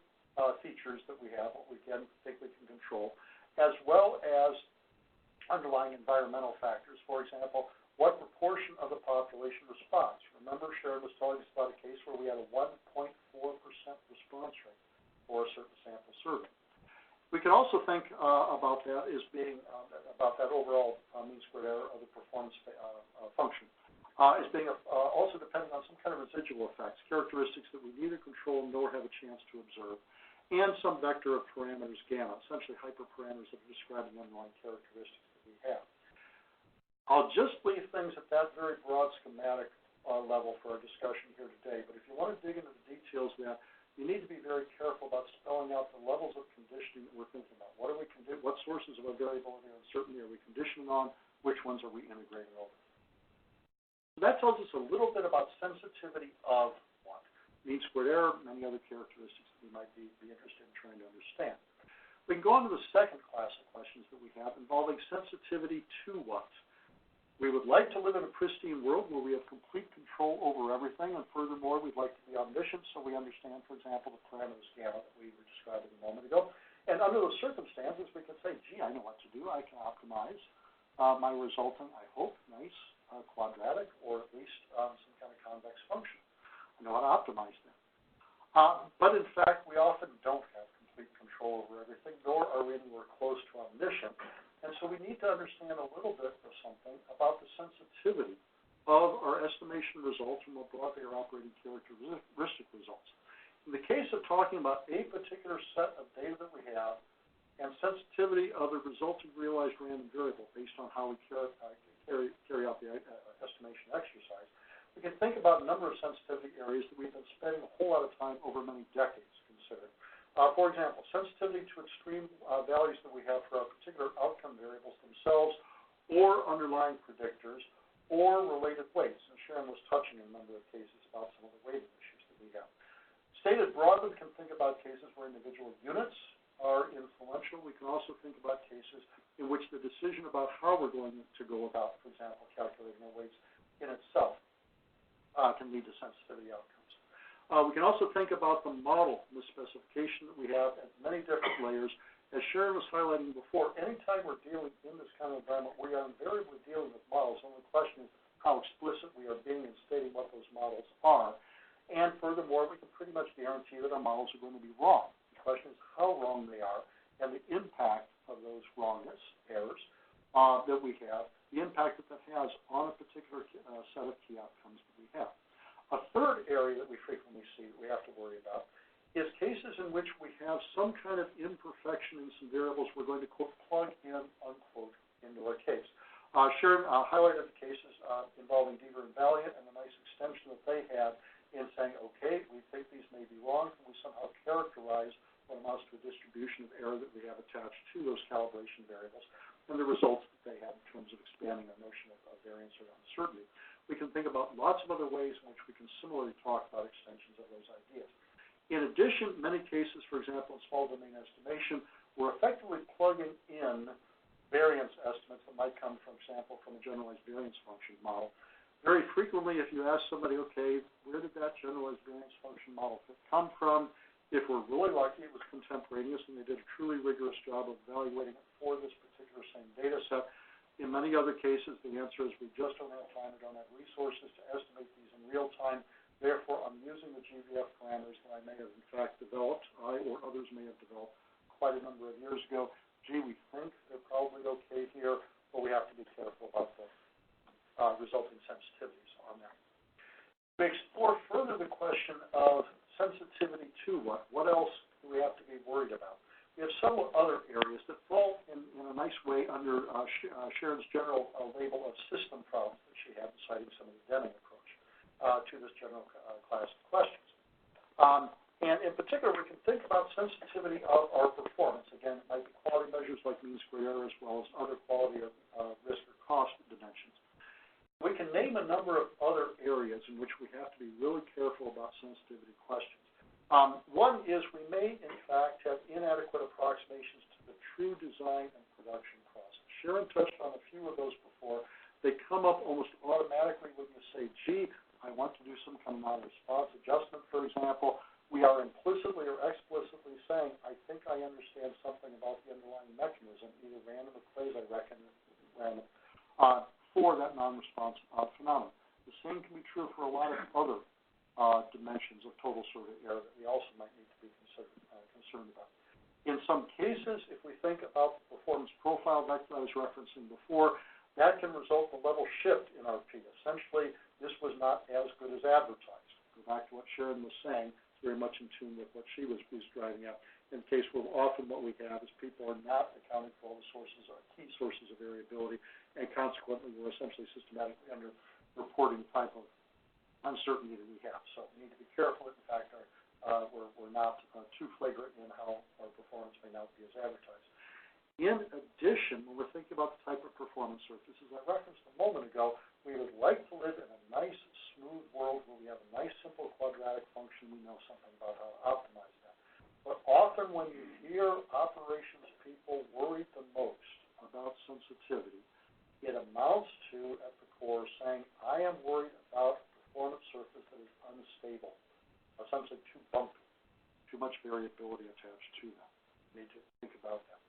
features that we have, what we can think we can control, as well as underlying environmental factors. For example, what proportion of the population responds? Remember, Sharon was telling us about a case where we had a 1.4% response rate for a certain sample survey. We can also think about that as being, about that overall mean squared error of the performance function, as being also depending on some kind of residual effects, characteristics that we neither control nor have a chance to observe, and some vector of parameters gamma, essentially hyperparameters that are describing the underlying characteristics that we have. I'll just leave things at that very broad schematic level for our discussion here today, but if you want to dig into the details of that, you need to be very careful about spelling out the levels of conditioning that we're thinking about. What are we what sources of our variability and uncertainty are we conditioning on? Which ones are we integrating over? So that tells us a little bit about sensitivity of what? Mean squared error, many other characteristics that we might be interested in trying to understand. We can go on to the second class of questions that we have involving sensitivity to what? We would like to live in a pristine world where we have complete control over everything, and furthermore, we'd like to be omniscient so we understand, for example, the parameters gamma that we were describing a moment ago. And under those circumstances, we can say, gee, I know what to do. I can optimize my resulting, I hope, nice quadratic, or at least some kind of convex function. I know how to optimize that. But in fact, we often don't have complete control over everything, nor are we anywhere close to omniscient. And so we need to understand a little bit of something about the sensitivity of our estimation results and more broadly our operating characteristic results. In the case of talking about a particular set of data that we have and sensitivity of the resulting realized random variable based on how we carry out the estimation exercise, we can think about a number of sensitivity areas that we've been spending a whole lot of time over many decades considering. For example, sensitivity to extreme values that we have for our particular outcome variables themselves or underlying predictors or related weights. And Sharon was touching in a number of cases about some of the weighting issues that we have. Stated broadly, we can think about cases where individual units are influential. We can also think about cases in which the decision about how we're going to go about, for example, calculating our weights in itself can lead to sensitivity outcomes. We can also think about the model, the specification that we have at many different layers. As Sharon was highlighting before, anytime we're dealing in this kind of environment, we are invariably dealing with models. The only question is how explicit we are being in stating what those models are. And furthermore, we can pretty much guarantee that our models are going to be wrong. The question is how wrong they are and the impact of those wrongness, errors, that we have, the impact that has on a particular set of key outcomes that we have. A third area that we frequently see that we have to worry about is cases in which we have some kind of imperfection in some variables we're going to, quote, plug in, unquote, into our case. Sharon highlighted the cases involving Deaver and Valiant and the nice extension that they had in saying, okay, we think these may be wrong, and we somehow characterize what amounts to a distribution of error that we have attached to those calibration variables and the results that they have in terms of expanding our notion of variance or uncertainty. We can think about lots of other ways in which we can similarly talk about extensions of those ideas. In addition, many cases, for example, in small domain estimation, we're effectively plugging in variance estimates that might come, for example, from a generalized variance function model. Very frequently, if you ask somebody, okay, where did that generalized variance function model come from? If we're really lucky, it was contemporaneous, and they did a truly rigorous job of evaluating it for this particular same data set. In many other cases, the answer is we just don't have time or don't have resources to estimate these in real time. Therefore, I'm using the GVF parameters that I may have, in fact, developed, I or others may have developed quite a number of years ago. Gee, we think they're probably okay here, but we have to be careful about the resulting sensitivities on that. We explore further the question of sensitivity to what? What else do we have to be worried about? We have several other areas that fall in a nice way under Sharon's general label of system problems that she had in citing some of the Deming approach to this general class of questions. And in particular, we can think about sensitivity of our performance. Again, it might be quality measures like mean squared error as well as other quality of risk or cost dimensions. We can name a number of other areas in which we have to be really careful about sensitivity questions. One is we may, in fact, have inadequate approximations to the true design and production process. Sharon touched on a few of those before. They come up almost automatically when you say, gee, I want to do some kind of non-response adjustment, for example. We are implicitly or explicitly saying, I think I understand something about the underlying mechanism, either random or quasi-random, for that non-response phenomenon. The same can be true for a lot of other dimensions of total survey error that we also might need to be concerned about. In some cases, if we think about the performance profile vector I was referencing before, that can result in a level shift in our P. Essentially, this was not as good as advertised. Go back to what Sharon was saying, it's very much in tune with what she was driving at. In the case where often what we have is people are not accounting for all the sources or key sources of variability, and consequently we're essentially systematically under reporting the type of uncertainty that we have. So we need to be careful that, in fact, we're not too flagrant in how our performance may not be as advertised. In addition, when we're thinking about the type of performance surfaces I referenced a moment ago, we would like to live in a nice, smooth world where we have a nice, simple quadratic function. We know something about how to optimize that. But often when you hear operations people worried the most about sensitivity, it amounts to, at the core, saying, I am worried about performance surface that is unstable, essentially too bumpy, too much variability attached to them. We need to think about that.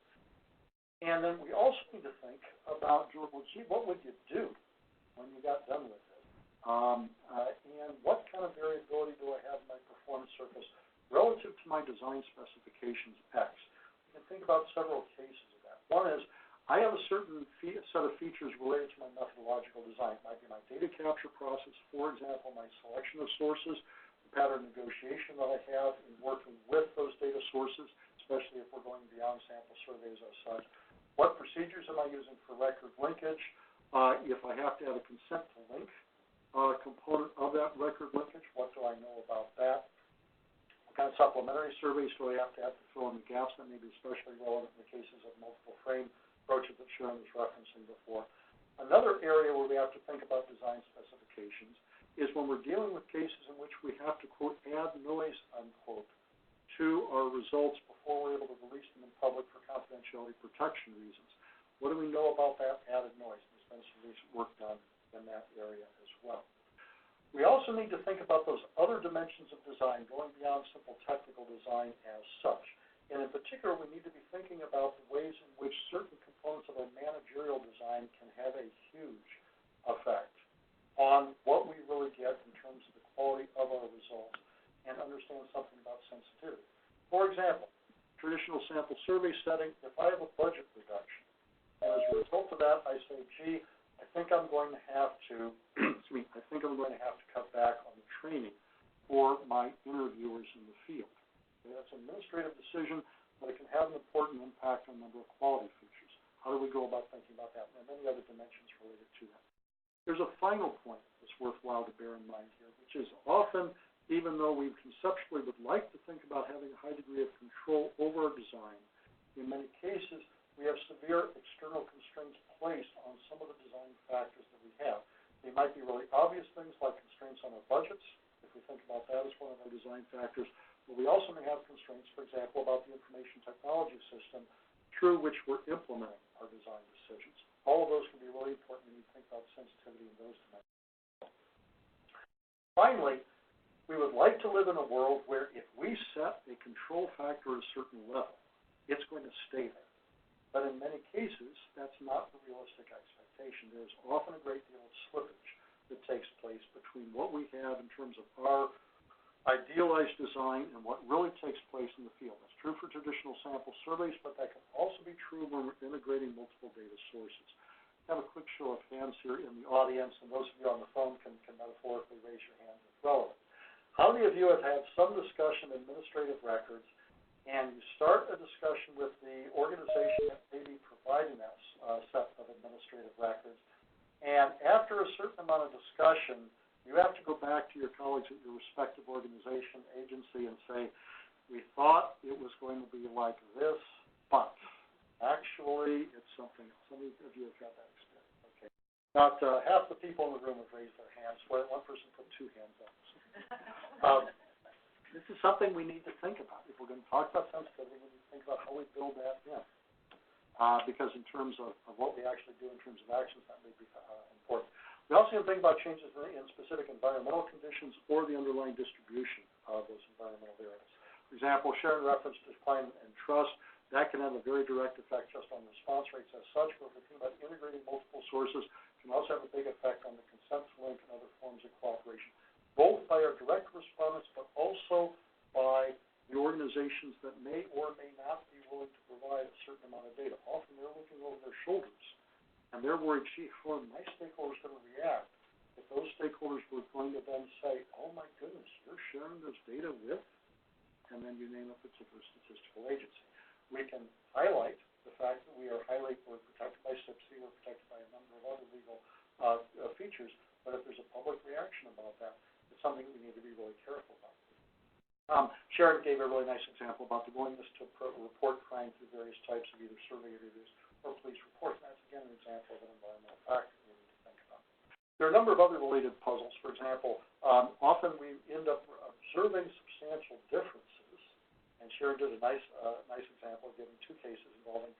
And then we also need to think about, well, gee, what would you do when you got done with it? And what kind of variability do I have in my performance surface relative to my design specifications X? We can think about several cases of that. One is, I have a certain set of features related to my methodological design. It might be my data capture process, for example, my selection of sources, the pattern negotiation that I have in working with those data sources, especially if we're going beyond sample surveys as such. What procedures am I using for record linkage? If I have to have a consent to link component of that record linkage, what do I know about that? What kind of supplementary surveys do I have to fill in the gaps that may be especially relevant in the cases of multiple frame approaches that Sharon was referencing before. Another area where we have to think about design specifications is when we're dealing with cases in which we have to, quote, add noise, unquote, to our results before we're able to release them confidentiality protection reasons. What do we know about that added noise? There's been some recent work done in that area as well. We also need to think about those other dimensions of design, going beyond simple technical design as such. And in particular, we need to be thinking about the ways in which certain components of our managerial design can have a huge effect on what we really get in terms of the quality of our results, and understand something about sensitivity. For example, traditional sample survey setting, if I have a budget reduction, and as a result of that, I say, gee, I think I'm going to have to, cut back on the training for my interviewers in the field. Okay, that's an administrative decision, but it can have an important impact on a number of quality features. How do we go about thinking about that? And there are many other dimensions related to that. There's a final point that's worthwhile to bear in mind here, which is often, even though we conceptually would like to think about having a high degree of control over our design, in many cases, we have severe external constraints placed on some of the design factors that we have. They might be really obvious things like constraints on our budgets, if we think about that as one of our design factors, but we also may have constraints, for example, about the information technology system through which we're implementing our design decisions. All of those can be really important when you think about sensitivity in those dimensions. Finally, we would like to live in a world where if we set a control factor at a certain level, it's going to stay there. But in many cases, that's not the realistic expectation. There's often a great deal of slippage that takes place between what we have in terms of our idealized design and what really takes place in the field. That's true for traditional sample surveys, but that can also be true when we're integrating multiple data sources. I have a quick show of hands here in the audience, and those of you on the phone can metaphorically raise your hands if relevant. How many of you have had some discussion of administrative records, and you start a discussion with the organization that may be providing us a set of administrative records, and after a certain amount of discussion, you have to go back to your colleagues at your respective organization, agency, and say, we thought it was going to be like this, but actually it's something else. How many of you have got that experience? Okay. About half the people in the room have raised their hands. One person put two hands up. This is something we need to think about. If we're going to talk about sensitivity, we need to think about how we build that in. Because in terms of what we actually do in terms of actions, that may be important. We also need to think about changes in specific environmental conditions or the underlying distribution of those environmental variables. For example, Sharon referenced decline and trust. That can have a very direct effect just on response rates as such, but if we're thinking about integrating multiple sources, it can also have a big effect on the consent link and other forms of cooperation, both by our direct respondents, but also by the organizations that may or may not be willing to provide a certain amount of data. Often they're looking over their shoulders, and they're worried, gee, how are my stakeholders going to react if those stakeholders were going to then say, oh my goodness, you're sharing this data with, and then you name a particular statistical agency. We can highlight the fact that we're protected by SIPC, we're protected by a number of other legal features, but if there's a public reaction about that, it's something we need to be really careful about. Sharon gave a really nice example about the willingness to report crime through various types of either survey interviews or police reports. That's, again, an example of an environmental factor we need to think about. There are a number of other related puzzles. For example, often we end up observing substantial differences, and Sharon did a nice example of giving two cases involving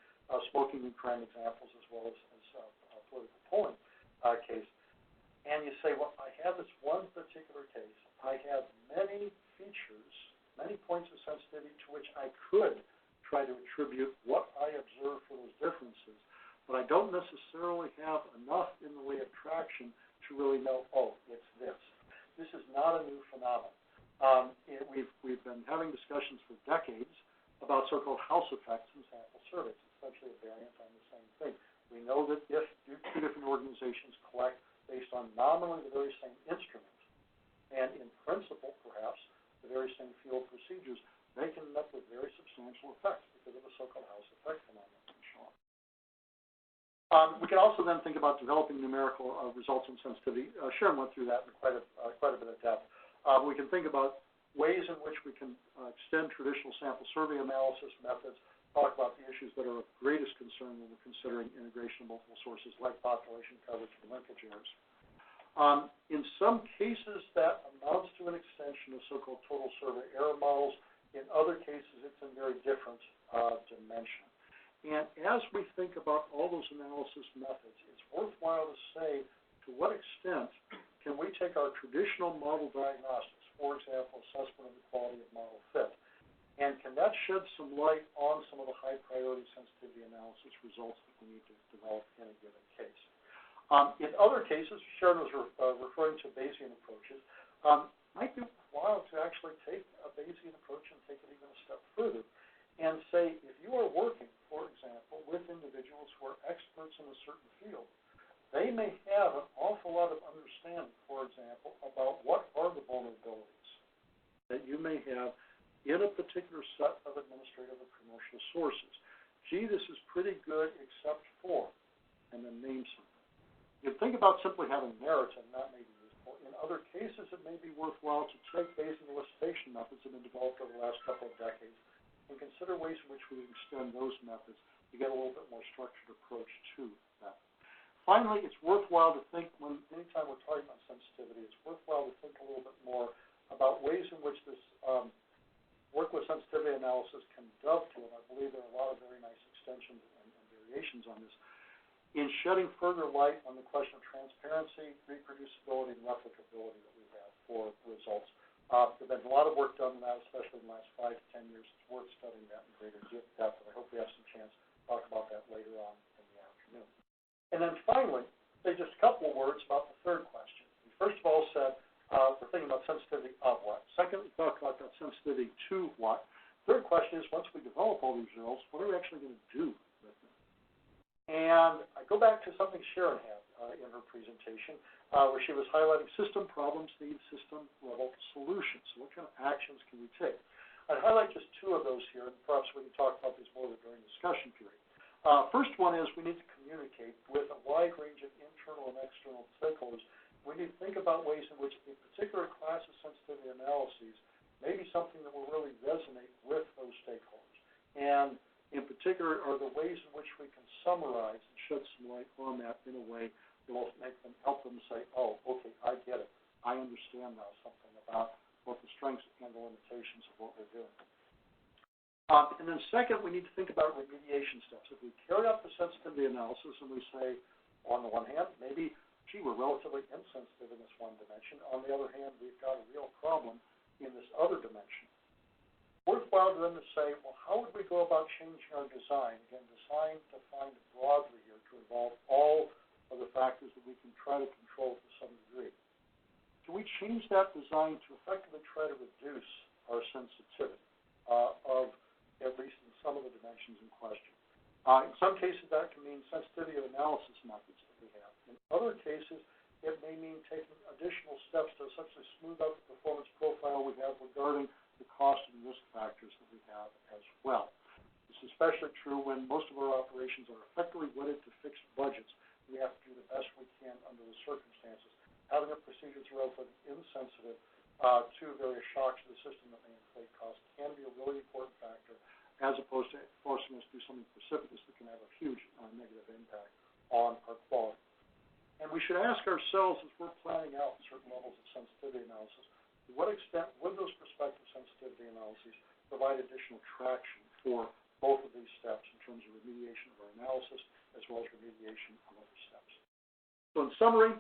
smoking and crime examples as well as political polling case. And you say, well, I have this one particular case. I have many features, many points of sensitivity to which I could try to attribute what I observe for those differences, but I don't necessarily have enough in the way of traction to really know, oh, it's this. This is not a new phenomenon. We've been having discussions for decades about so-called house effects in sample surveys. It's essentially a variant on the same thing. We know that if two different organizations collect based on nominally the very same instrument, and in principle, perhaps, the very same field procedures, they can end up with very substantial effects because of the so-called house effect phenomenon and so on. We can also then think about developing numerical results in sensitivity. Sharon went through that in quite a bit of depth. We can think about ways in which we can extend traditional sample survey analysis methods, talk about the issues that are of greatest concern when we're considering integration of multiple sources like population coverage and linkage errors. In some cases, that amounts to an extension of so-called total survey error models. In other cases, it's a very different dimension. And as we think about all those analysis methods, it's worthwhile to say to what extent can we take our traditional model diagnostics, for example, assessment of the quality of model fit, and can that shed some light on some of the high priority sensitivity analysis results that we need to develop in a given case. In other cases, Sharon was referring to Bayesian approaches. Might be worthwhile to actually take a Bayesian approach and take it even a step further and say, if you are working, for example, with individuals who are experts in a certain field, they may have an awful lot of understanding, for example, about what are the vulnerabilities that you may have in a particular set of administrative or commercial sources. Gee, this is pretty good except for, and then name something. You think about simply having merits, and that may be useful. In other cases, it may be worthwhile to take Bayesian elicitation methods that have been developed over the last couple of decades and consider ways in which we extend those methods to get a little bit more structured approach to that. Finally, it's worthwhile to think, anytime we're talking about sensitivity, it's worthwhile to think a little bit more about ways in which this work with sensitivity analysis can dovetail. I believe there are a lot of very nice extensions and variations on this, in shedding further light on the question of transparency, reproducibility, and replicability that we have for results. There's been a lot of work done on that, especially in the last 5 to 10 years. It's worth studying that in greater depth, and I hope we have some chance to talk about that later on in the afternoon. And then finally, say just a couple of words about the third question. We first of all said we're thinking about sensitivity of what. Second, we talked about that sensitivity to what. Third question is, once we develop all these results, what are we actually going to do with them? And I go back to something Sharon had in her presentation, where she was highlighting system problems need system-level solutions. So what kind of actions can we take? I'd highlight just two of those here, and perhaps we can talk about these more during the discussion period. First one is we need to communicate with a wide range of internal and external stakeholders. We need to think about ways in which a particular class of sensitivity analyses may be something that will really resonate with those stakeholders. And in particular, are the ways in which we can summarize and shed some light on that in a way that will help them say, oh, okay, I get it. I understand now something about both the strengths and the limitations of what we're doing. And then second, we need to think about remediation steps. If we carry out the sensitivity analysis and we say, on the one hand, maybe, gee, we're relatively insensitive in this one dimension. On the other hand, we've got a real problem in this other dimension. Worthwhile then to say, well, how would we go about changing our design? Again, design defined broadly here to involve all of the factors that we can try to control to some degree. Can we change that design to effectively try to reduce our sensitivity of at least in some of the dimensions in question? In some cases, that can mean sensitivity of analysis methods that we have. In other cases, it may mean taking additional steps to essentially smooth out the performance profile we have regarding the cost and risk factors that we have as well. This is especially true when most of our operations are effectively wedded to fixed budgets. We have to do the best we can under the circumstances. Having a procedure that's relatively insensitive to various shocks to the system that may inflate costs can be a really important factor, as opposed to forcing us to do something precipitous that can have a huge negative impact on our quality. And we should ask ourselves, as we're planning out certain levels of sensitivity analysis, to what extent would those prospective sensitivity analyses provide additional traction for both of these steps in terms of remediation of our analysis as well as remediation of other steps. So in summary,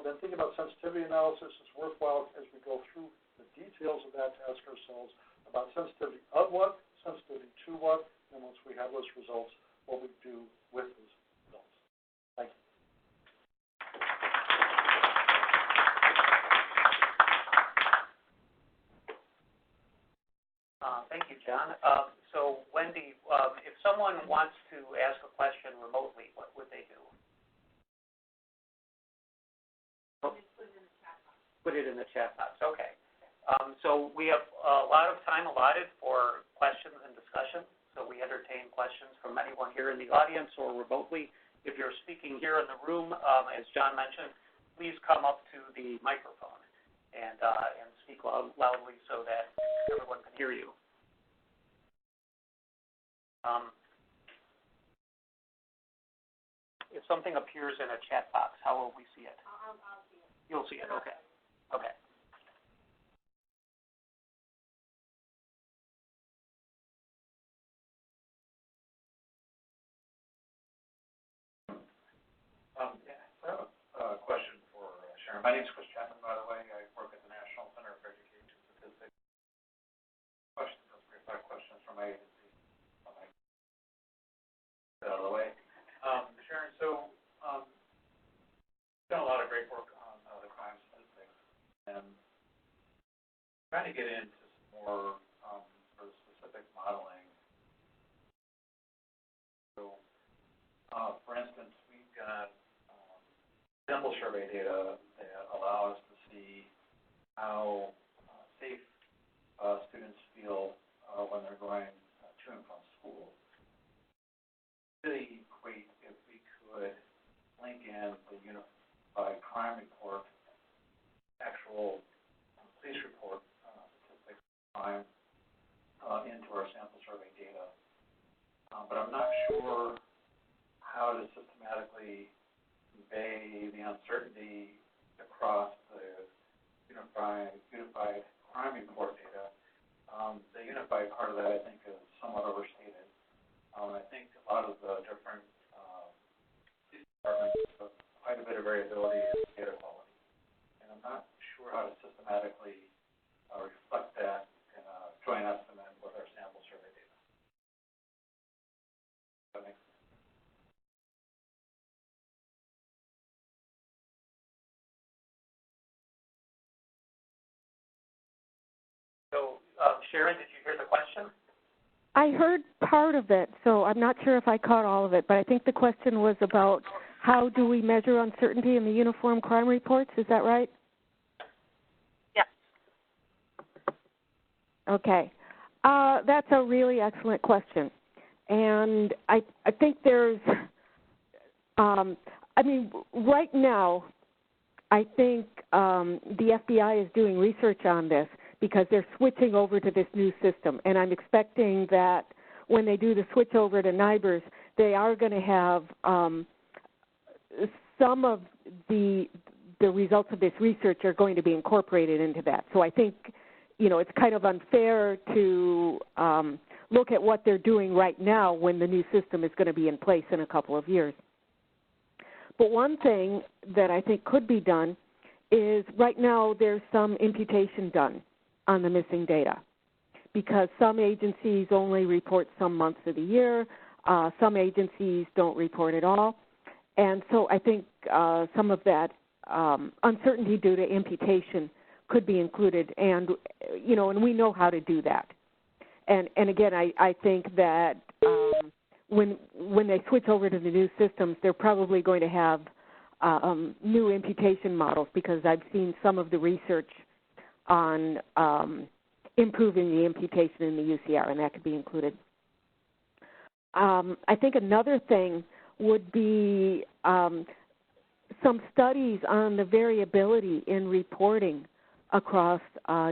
then thinking about sensitivity analysis, it's worthwhile as we go through the details of that to ask ourselves about sensitivity of what, sensitivity to what, and once we have those results, what we do with those results. Thank you. Thank you, John. So, Wendy, if someone wants to ask a question remotely, what would they do? Put it in the chat box. Okay. So we have a lot of time allotted for questions and discussion. So we entertain questions from anyone here in the audience or remotely. If you're speaking here in the room, as John mentioned, please come up to the microphone and speak loudly so that everyone can hear you. If something appears in a chat box, how will we see it? I'll see it. You'll see it, okay. Okay. here. My name is Chris Chapman, by the way. I work at the National Center for Education Statistics. Questions from my agency. Get out of the way. Sharon, so done a lot of great work on the crime statistics, and trying to get into some more sort of specific modeling. So, for instance, we've got sample survey data that allow us to see how safe students feel when they're going to and from school. Really great if we could link in the unified crime report, actual police report statistics of crime into our sample survey data. But I'm not sure how to systematically convey the uncertainty across the unified crime report data. The unified part of that, I think, is somewhat overstated. I think a lot of the different departments have quite a bit of variability in data quality, and I'm not sure how to systematically reflect that in a joint estimate with our sample survey data. Does that make sense? So, Sharon, did you hear the question? I heard part of it, so I'm not sure if I caught all of it, but I think the question was about how do we measure uncertainty in the uniform crime reports, is that right? Yeah. Okay. That's a really excellent question. And I think there's, right now, I think the FBI is doing research on this because they're switching over to this new system. And I'm expecting that when they do the switch over to NIBRS, they are going to have some of the results of this research are going to be incorporated into that. So I think, it's kind of unfair to look at what they're doing right now when the new system is going to be in place in a couple of years. But one thing that I think could be done is right now there's some imputation done on the missing data because some agencies only report some months of the year, some agencies don't report at all. And so I think some of that uncertainty due to imputation could be included, and and we know how to do that. And again, I think that when they switch over to the new systems, they're probably going to have new imputation models because I've seen some of the research on improving the imputation in the UCR, and that could be included. I think another thing would be some studies on the variability in reporting across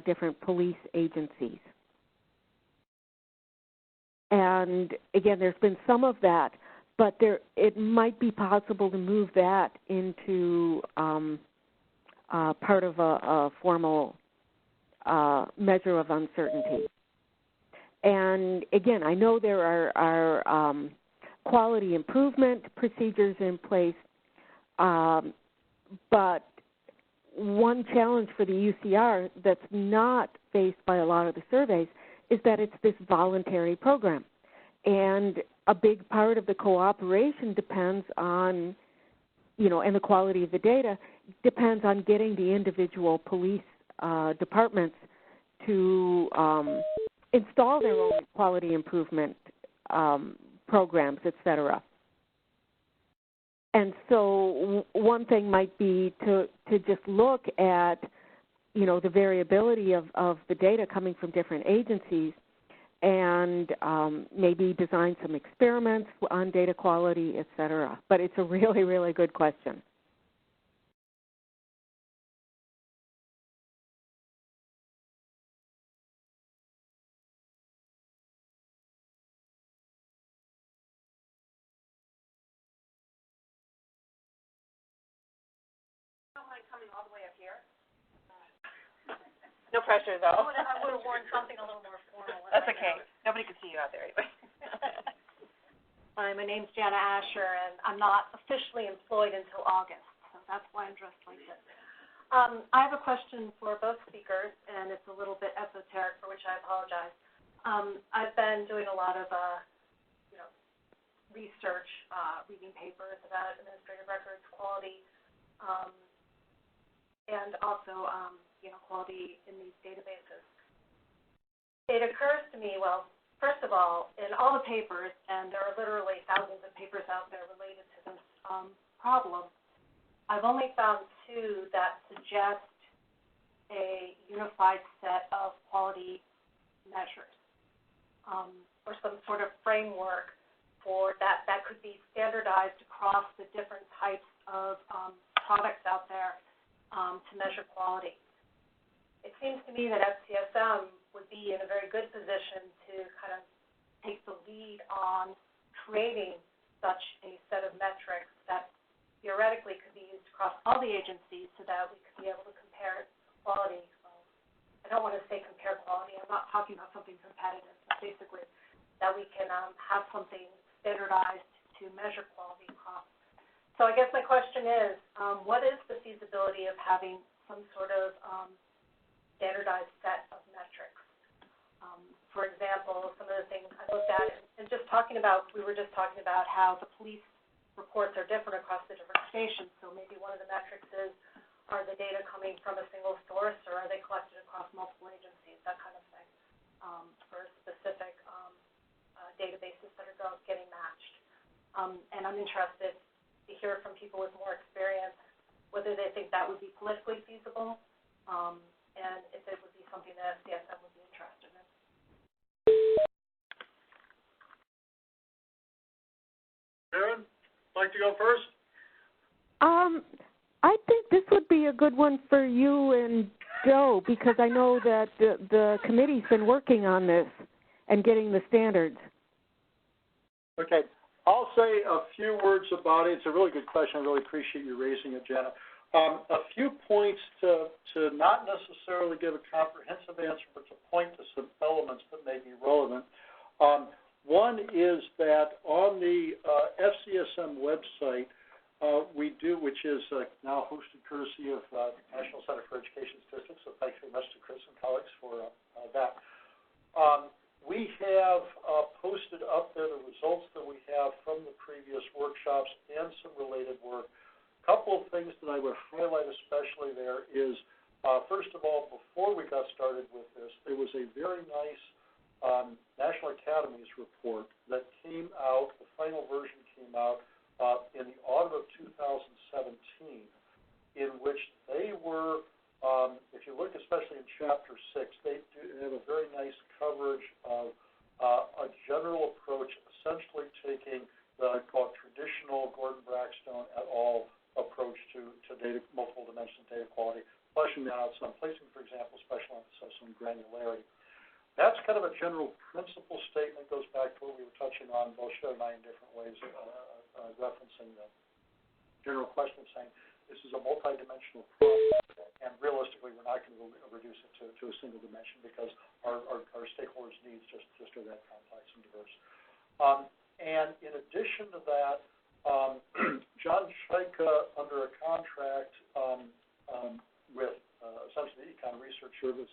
different police agencies. And again, there's been some of that, but it might be possible to move that into part of a formal measure of uncertainty. And again, I know there are quality improvement procedures in place, but one challenge for the UCR that's not faced by a lot of the surveys is that it's this voluntary program. And a big part of the cooperation depends on, and the quality of the data depends on getting the individual police departments to install their own quality improvement programs, et cetera. And so one thing might be to just look at, the variability of the data coming from different agencies and maybe design some experiments on data quality, et cetera. But it's a really, really good question. Coming all the way up here. No pressure, though. I would have worn something a little more formal. That's okay. Nobody can see you out there anyway. Hi, my name's Jana Asher, and I'm not officially employed until August, so that's why I'm dressed like this. I have a question for both speakers, and it's a little bit esoteric, for which I apologize. I've been doing a lot of, research, reading papers about administrative records quality, and also, quality in these databases. It occurs to me, well, first of all, in all the papers, and there are literally thousands of papers out there related to this problem, I've only found two that suggest a unified set of quality measures, or some sort of framework for that could be standardized across the different types of products out there to measure quality. It seems to me that FCSM would be in a very good position to kind of take the lead on creating such a set of metrics that theoretically could be used across all the agencies so that we could be able to compare quality. I don't want to say compare quality. I'm not talking about something competitive, but basically that we can have something standardized to measure quality across. So I guess my question is, what is the feasibility of having some sort of standardized set of metrics? For example, some of the things I looked at, and we were just talking about how the police reports are different across the different stations. So maybe one of the metrics is, are the data coming from a single source, or are they collected across multiple agencies, that kind of thing, for specific databases that are getting matched. And I'm interested to hear from people with more experience whether they think that would be politically feasible, and if it would be something that FCSM would be interested in. Karen, like to go first? I think this would be a good one for you and Joe, because I know that the committee's been working on this and getting the standards. Okay. I'll say a few words about it. It's a really good question. I really appreciate you raising it, Jenna. A few points to not necessarily give a comprehensive answer, but to point to some elements that may be relevant. One is that on the FCSM website, we do, which is now hosted courtesy of National Center for Education Statistics, so thanks very much to Chris and colleagues for that. We have posted up there the results that we have from the previous workshops and some related work. A couple of things that I would highlight especially there is, first of all, before we got started with this, there was a very nice National Academies report that came out, the final version came out in the autumn of 2017, in which they were, if you look especially in Chapter 6, they have a very nice coverage of a general approach, essentially taking the traditional Gordon-Brackstone et al. Approach to data, multiple dimension data quality, fleshing that out some, placing, for example, special emphasis on granularity. That's kind of a general principle statement, goes back to what we were touching on, both Sharon and I, in different ways, referencing the general question of saying this is a multidimensional problem, and realistically we're not going to reduce it to a single dimension because our stakeholders' needs just are that complex and diverse. And in addition to that, John Shaika, under a contract with essentially the Econ Research Service,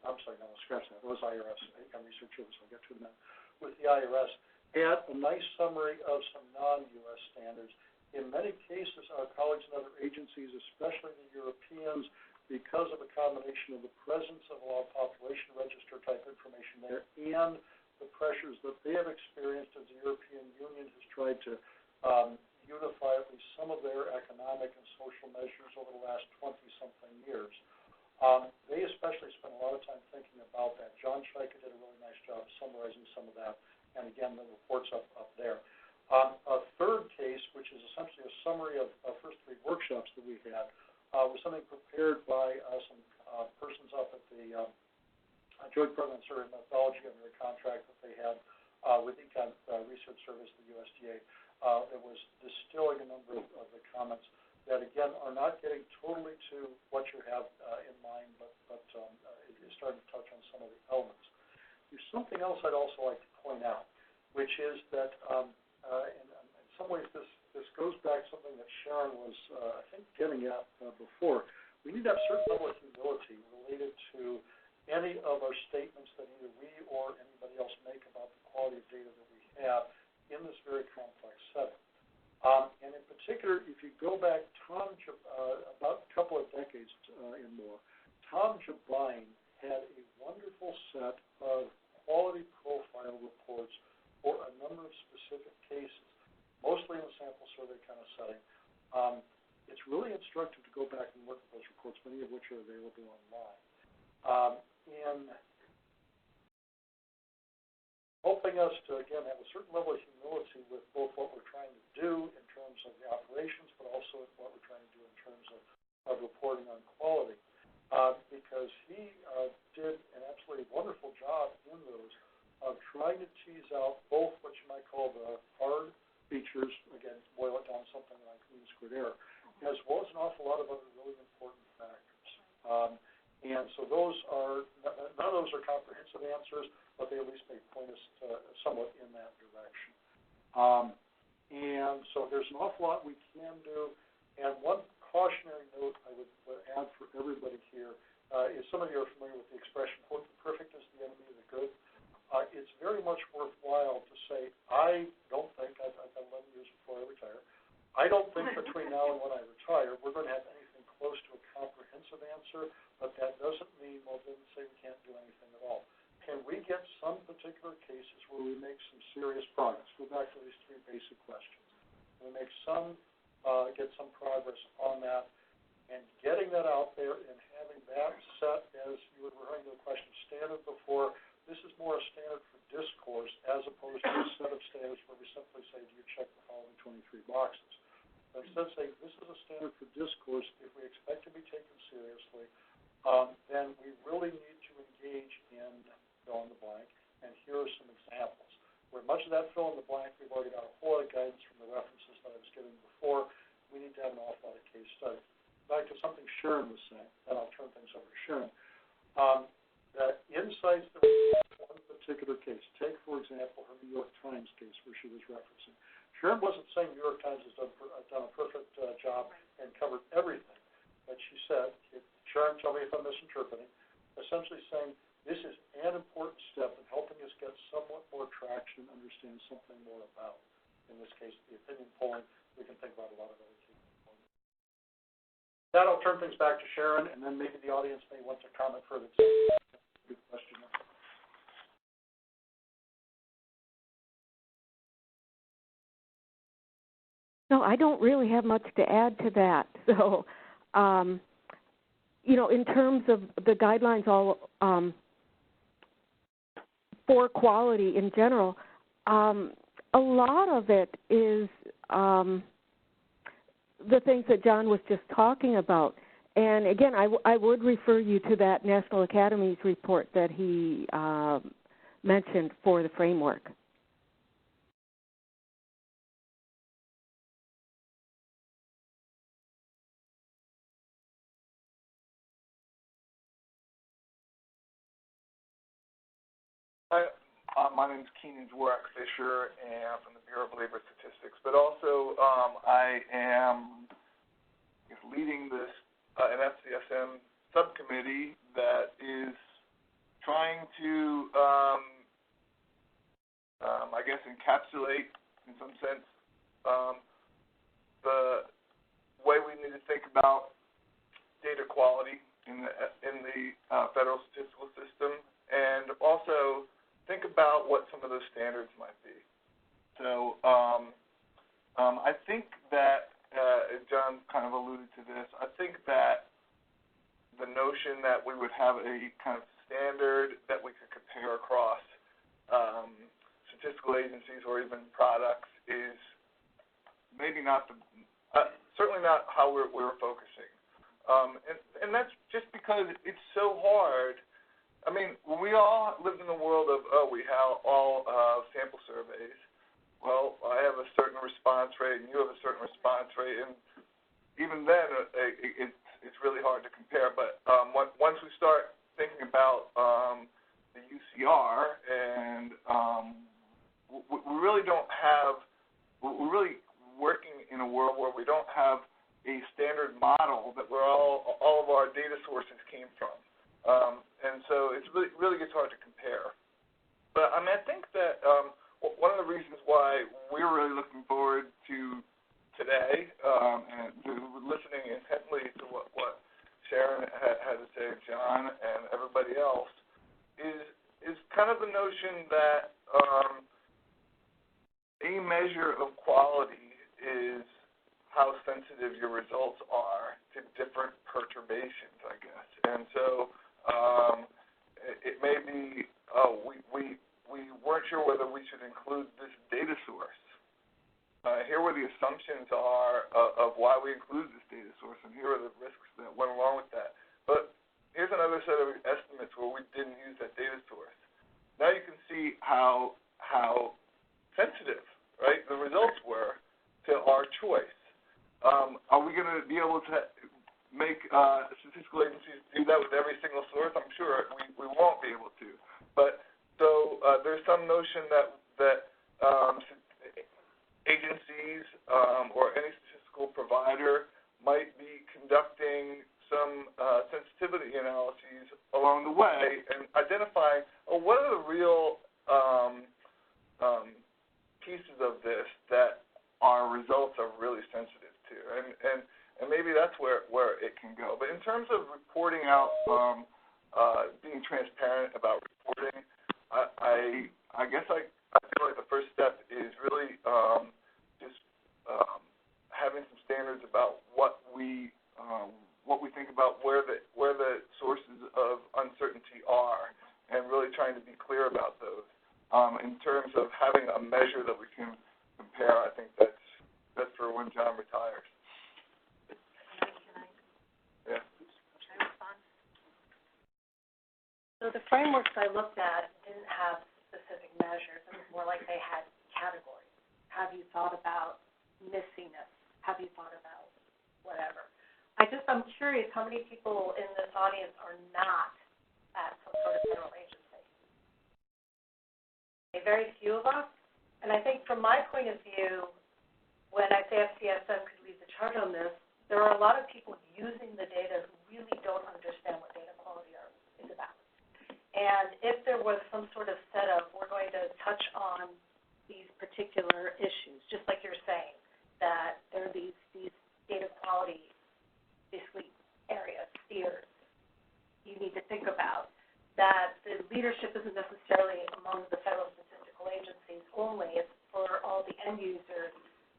I'm sorry, no, scratch that, it was IRS, Econ Research Service, I'll get to it in a minute, with the IRS, had a nice summary of some non-U.S. standards. In many cases, our colleagues in other agencies, especially the Europeans, because of a combination of the presence of a lot of population register type information there and the pressures that they have experienced as the European Union has tried to unify at least some of their economic and social measures over the last 20-something years. They especially spent a lot of time thinking about that. John Shaika did a really nice job summarizing some of that, and again, the report's up there. A third case, which is essentially a summary of first three workshops that we had, was something prepared by some persons up at the Joint Program of Survey Methodology under a contract that they had with Econ Research Service, the USDA. That was distilling a number of the comments that, again, are not getting totally to what you have in mind, but it is starting to touch on some of the elements. There's something else I'd also like to point out, which is that in some ways this goes back to something that Sharon was, I think, getting at before, we need to have a certain level of humility related to any of our statements that either we or anybody else make about the quality of data that we have in this very complex setting. And in particular, if you go back, about a couple of decades and more, Tom Jabine had a wonderful set of quality profile reports for a number of specific cases, mostly in a sample survey kind of setting. It's really instructive to go back and look at those reports, many of which are available online. In helping us to, again, have a certain level of humility with both what we're trying to do in terms of the operations, but also what we're trying to do in terms of reporting on quality. Because he did an absolutely wonderful job in those of trying to tease out both what you might call the hard features, again, boil it down to something like mean squared error, as well as an awful lot of other really important factors. And so those are, none of those are comprehensive answers, but they at least may point us somewhat in that direction. And so there's an awful lot we can do. And one cautionary note I would add for everybody here is some of you are familiar with the expression, quote, the perfect is the enemy of the good. It's very much worthwhile to say, I don't think, I've done 11 years before I retire, I don't think between now and when I retire we're going to have anything close to a comprehensive answer, but that doesn't mean, well, it doesn't say we can't do anything at all. Can we get some particular cases where we make some serious progress? Go back to these three basic questions. Can we make get some progress on that, and getting that out there and having that set, as you were referring to the question of standard before, this is more a standard for discourse as opposed to a set of standards where we simply say, do you check the following 23 boxes? But instead of saying this is a standard for discourse, if we expect to be taken seriously, then we really need to engage in fill in the blank, and here are some examples. Where much of that fill in the blank, we've already got a whole lot of guidance from the references that I was giving before. We need to have an awful lot of case studies. Back to something Sharon was saying, and I'll turn things over to Sharon. The insights that we have in one particular case, take, for example, her New York Times case where she was referencing. Sharon wasn't saying New York Times has done a perfect job and covered everything, but she said, Sharon, tell me if I'm misinterpreting, essentially saying this is an important step in helping us get somewhat more traction and understand something more about, in this case, the opinion polling. We can think about a lot of other cases. With that, I'll turn things back to Sharon, and then maybe the audience may want to comment further. Good question. No, I don't really have much to add to that. So, in terms of the guidelines for quality in general, a lot of it is the things that John was just talking about. And again, I would refer you to that National Academies report that he mentioned for the framework. Hi, my name is Keenan Dworak-Fisher, and I'm from the Bureau of Labor Statistics. But also, I am leading this an FCSM subcommittee that is trying to, I guess, encapsulate, in some sense, the way we need to think about data quality in the federal statistical system, and also think about what some of those standards might be. So I think that, John kind of alluded to this, I think that the notion that we would have a kind of standard that we could compare across statistical agencies or even products is maybe not certainly not how we're focusing. And that's just because it's so hard. I mean, we all live in the world of, we have all sample surveys. Well, I have a certain response rate, and you have a certain response rate, and even then, it's really hard to compare. But once we start thinking about the UCR, and we really don't have, we're really working in a world where we don't have a standard model that where all of our data sources came from. And so it really gets hard to compare. But I mean, I think that one of the reasons why we're really looking forward to today and listening intently to what Sharon had to say, John, and everybody else, is kind of the notion that a measure of quality is how sensitive your results are to different perturbations, I guess. And so it may be, we weren't sure whether we should include this data source. Here were the assumptions are of why we include this data source, and here are the risks that went along with that. But here's another set of estimates where we didn't use that data source. Now you can see how sensitive, right, the results were to our choice. Are we going to be able to make statistical agencies do that with every single source? I'm sure we won't be able to. But so there's some notion that agencies or any statistical provider might be conducting some sensitivity analyses along the way and identifying what are the real pieces of this that our results are really sensitive to, and maybe that's where it can go. But in terms of reporting out, being transparent about reporting, I guess I feel like the first step is really just having some standards about what we think about where the sources of uncertainty are, and really trying to be clear about those. In terms of having a measure that we can compare, I think that's for when John retires. Yeah. Can I respond? So the frameworks I looked at didn't have specific measures. It was more like they had categories. Have you thought about missingness? Have you thought about whatever? I'm curious how many people in this audience are not at some sort of federal agency. Very few of us. And I think from my point of view, when I say FCSM could lead the charge on this, there are a lot of people using the data who really don't understand what data quality is about. And if there was some sort of setup, we're going to touch on these particular issues, just like you're saying, that there are these data quality, basically areas, spheres, you need to think about, that the leadership isn't necessarily among the federal statistical agencies only. It's for all the end users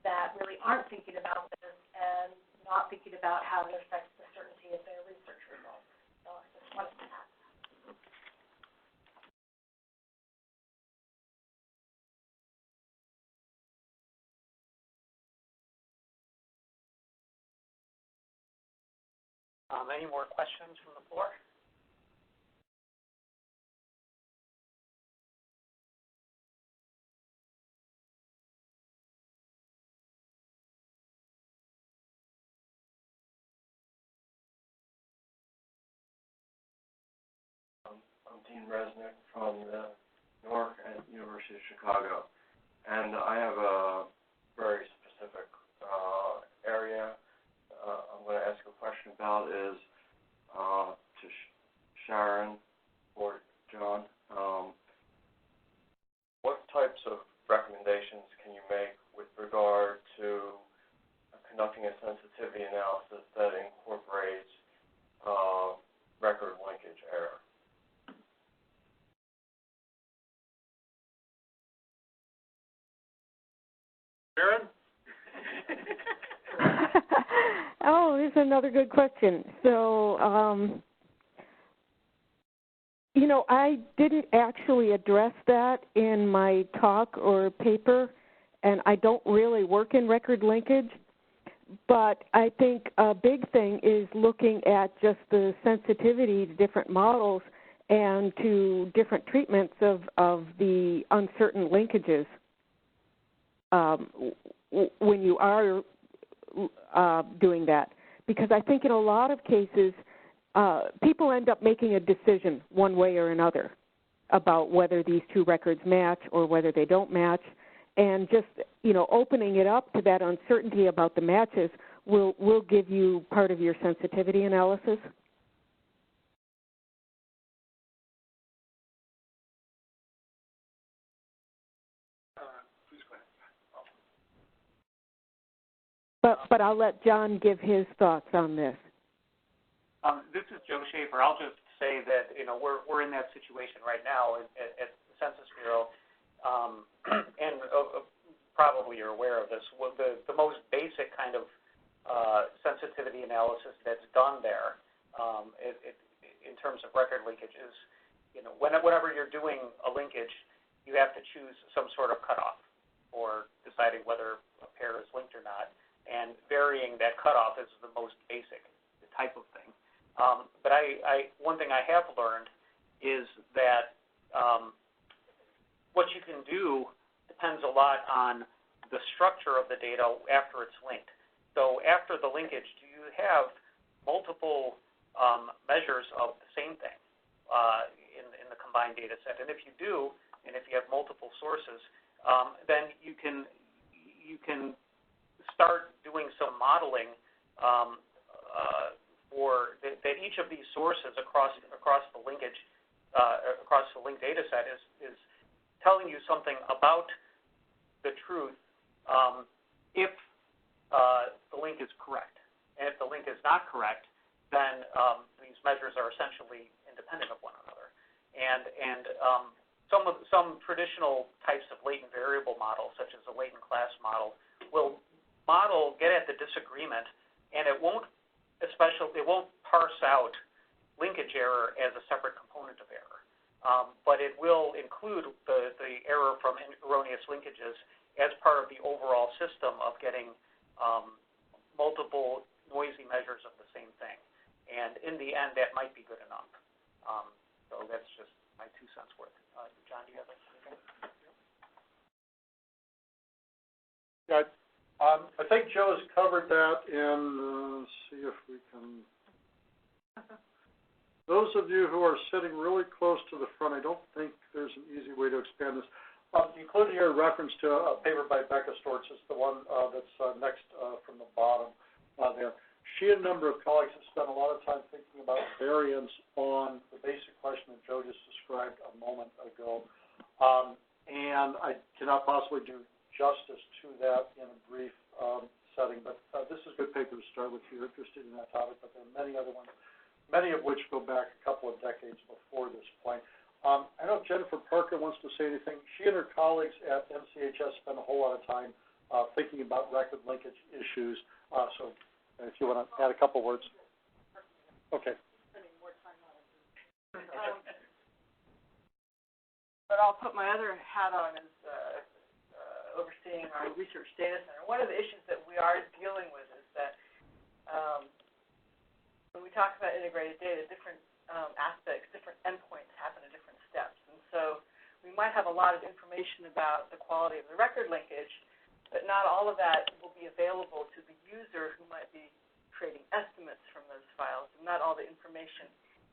that really aren't thinking about this and not thinking about how it affects the certainty of their research results. So I just wanted to add that. Any more questions from the floor? I'm Dean Resnick from the Newark and University of Chicago, and I have a very specific area I'm going to ask a question about is to Sharon or John. What types of recommendations can you make with regard to conducting a sensitivity analysis that incorporates record linkage error? Sharon? Oh, this is another good question. So, I didn't actually address that in my talk or paper, and I don't really work in record linkage, but I think a big thing is looking at just the sensitivity to different models and to different treatments of the uncertain linkages when you are doing that, because I think in a lot of cases people end up making a decision one way or another about whether these two records match or whether they don't match, and just opening it up to that uncertainty about the matches will give you part of your sensitivity analysis. Please go ahead. But I'll let John give his thoughts on this. This is Joe Schaefer. I'll just say that we're in that situation right now at the Census Bureau, and probably you're aware of this. The most basic kind of sensitivity analysis that's done there, in terms of record linkage, is whenever you're doing a linkage, you have to choose some sort of cutoff for deciding whether a pair is linked or not, and varying that cutoff is the most basic type of thing. But one thing I have learned is that what you can do depends a lot on the structure of the data after it's linked. So after the linkage, do you have multiple measures of the same thing in the combined data set? And if you do, and if you have multiple sources, then you can start doing some modeling for that each of these sources across the linkage, across the linked data set is telling you something about the truth if the link is correct. And if the link is not correct, then these measures are essentially independent of one another. And some traditional types of latent variable models, such as a latent class model, will get at the disagreement, and it won't parse out linkage error as a separate component of error. But it will include the error from erroneous linkages as part of the overall system of getting multiple noisy measures of the same thing. And in the end, that might be good enough. So that's just my 2 cents worth. John, do you have anything? Yeah, I think Joe has covered that in, see if we can. Those of you who are sitting really close to the front, I don't think there's an easy way to expand this. Including here a reference to a paper by Becca Storch, is the one that's next from the bottom there. She and a number of colleagues have spent a lot of time thinking about variance on the basic question that Joe just described a moment ago. And I cannot possibly do justice to that in a brief setting, but this is a good paper to start with if you're interested in that topic, but there are many other ones, many of which go back a couple of decades before this point. I know Jennifer Parker wants to say anything. She and her colleagues at NCHS spend a whole lot of time thinking about record linkage issues, so if you want to add a couple words. Okay. But I'll put my other hat on as overseeing our research data center. One of the issues that we are dealing with is that when we talk about integrated data, different aspects, different endpoints happen at different steps. And so we might have a lot of information about the quality of the record linkage, but not all of that will be available to the user who might be creating estimates from those files, and not all the information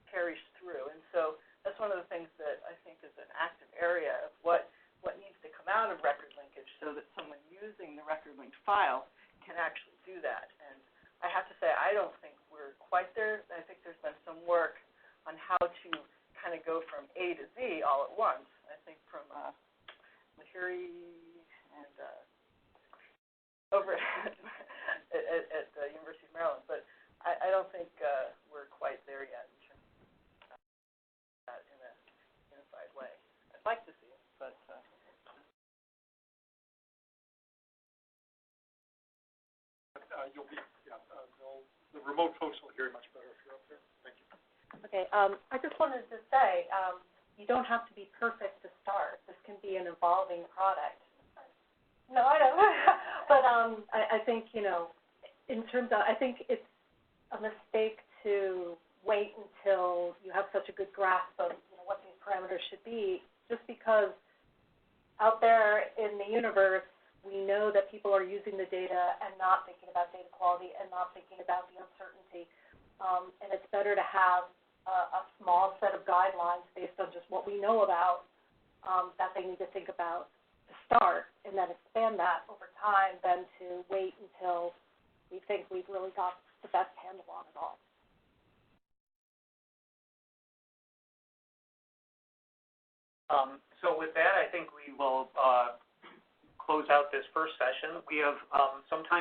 carries through. And so that's one of the things that I think is an active area of what needs to come out of record linkage so that someone using the record linked file can actually do that. And I have to say, I don't think we're quite there. I think there's been some work on how to kind of go from A to Z all at once. I think from Lahiri and over at the University of Maryland. But I don't think we're quite there yet in terms of that in a unified way. I'd like to see it, but You'll be, the remote folks will hear you much better if you're up there. Thank you. Okay, I just wanted to say, you don't have to be perfect to start. This can be an evolving product. No, I don't. But I think, in terms of, I think it's a mistake to wait until you have such a good grasp of what these parameters should be, just because out there in the universe, we know that people are using the data and not thinking about data quality and not thinking about the uncertainty. And it's better to have a small set of guidelines based on just what we know about that they need to think about to start, and then expand that over time than to wait until we think we've really got the best handle on it all. So with that, I think we will close out this first session. We have some time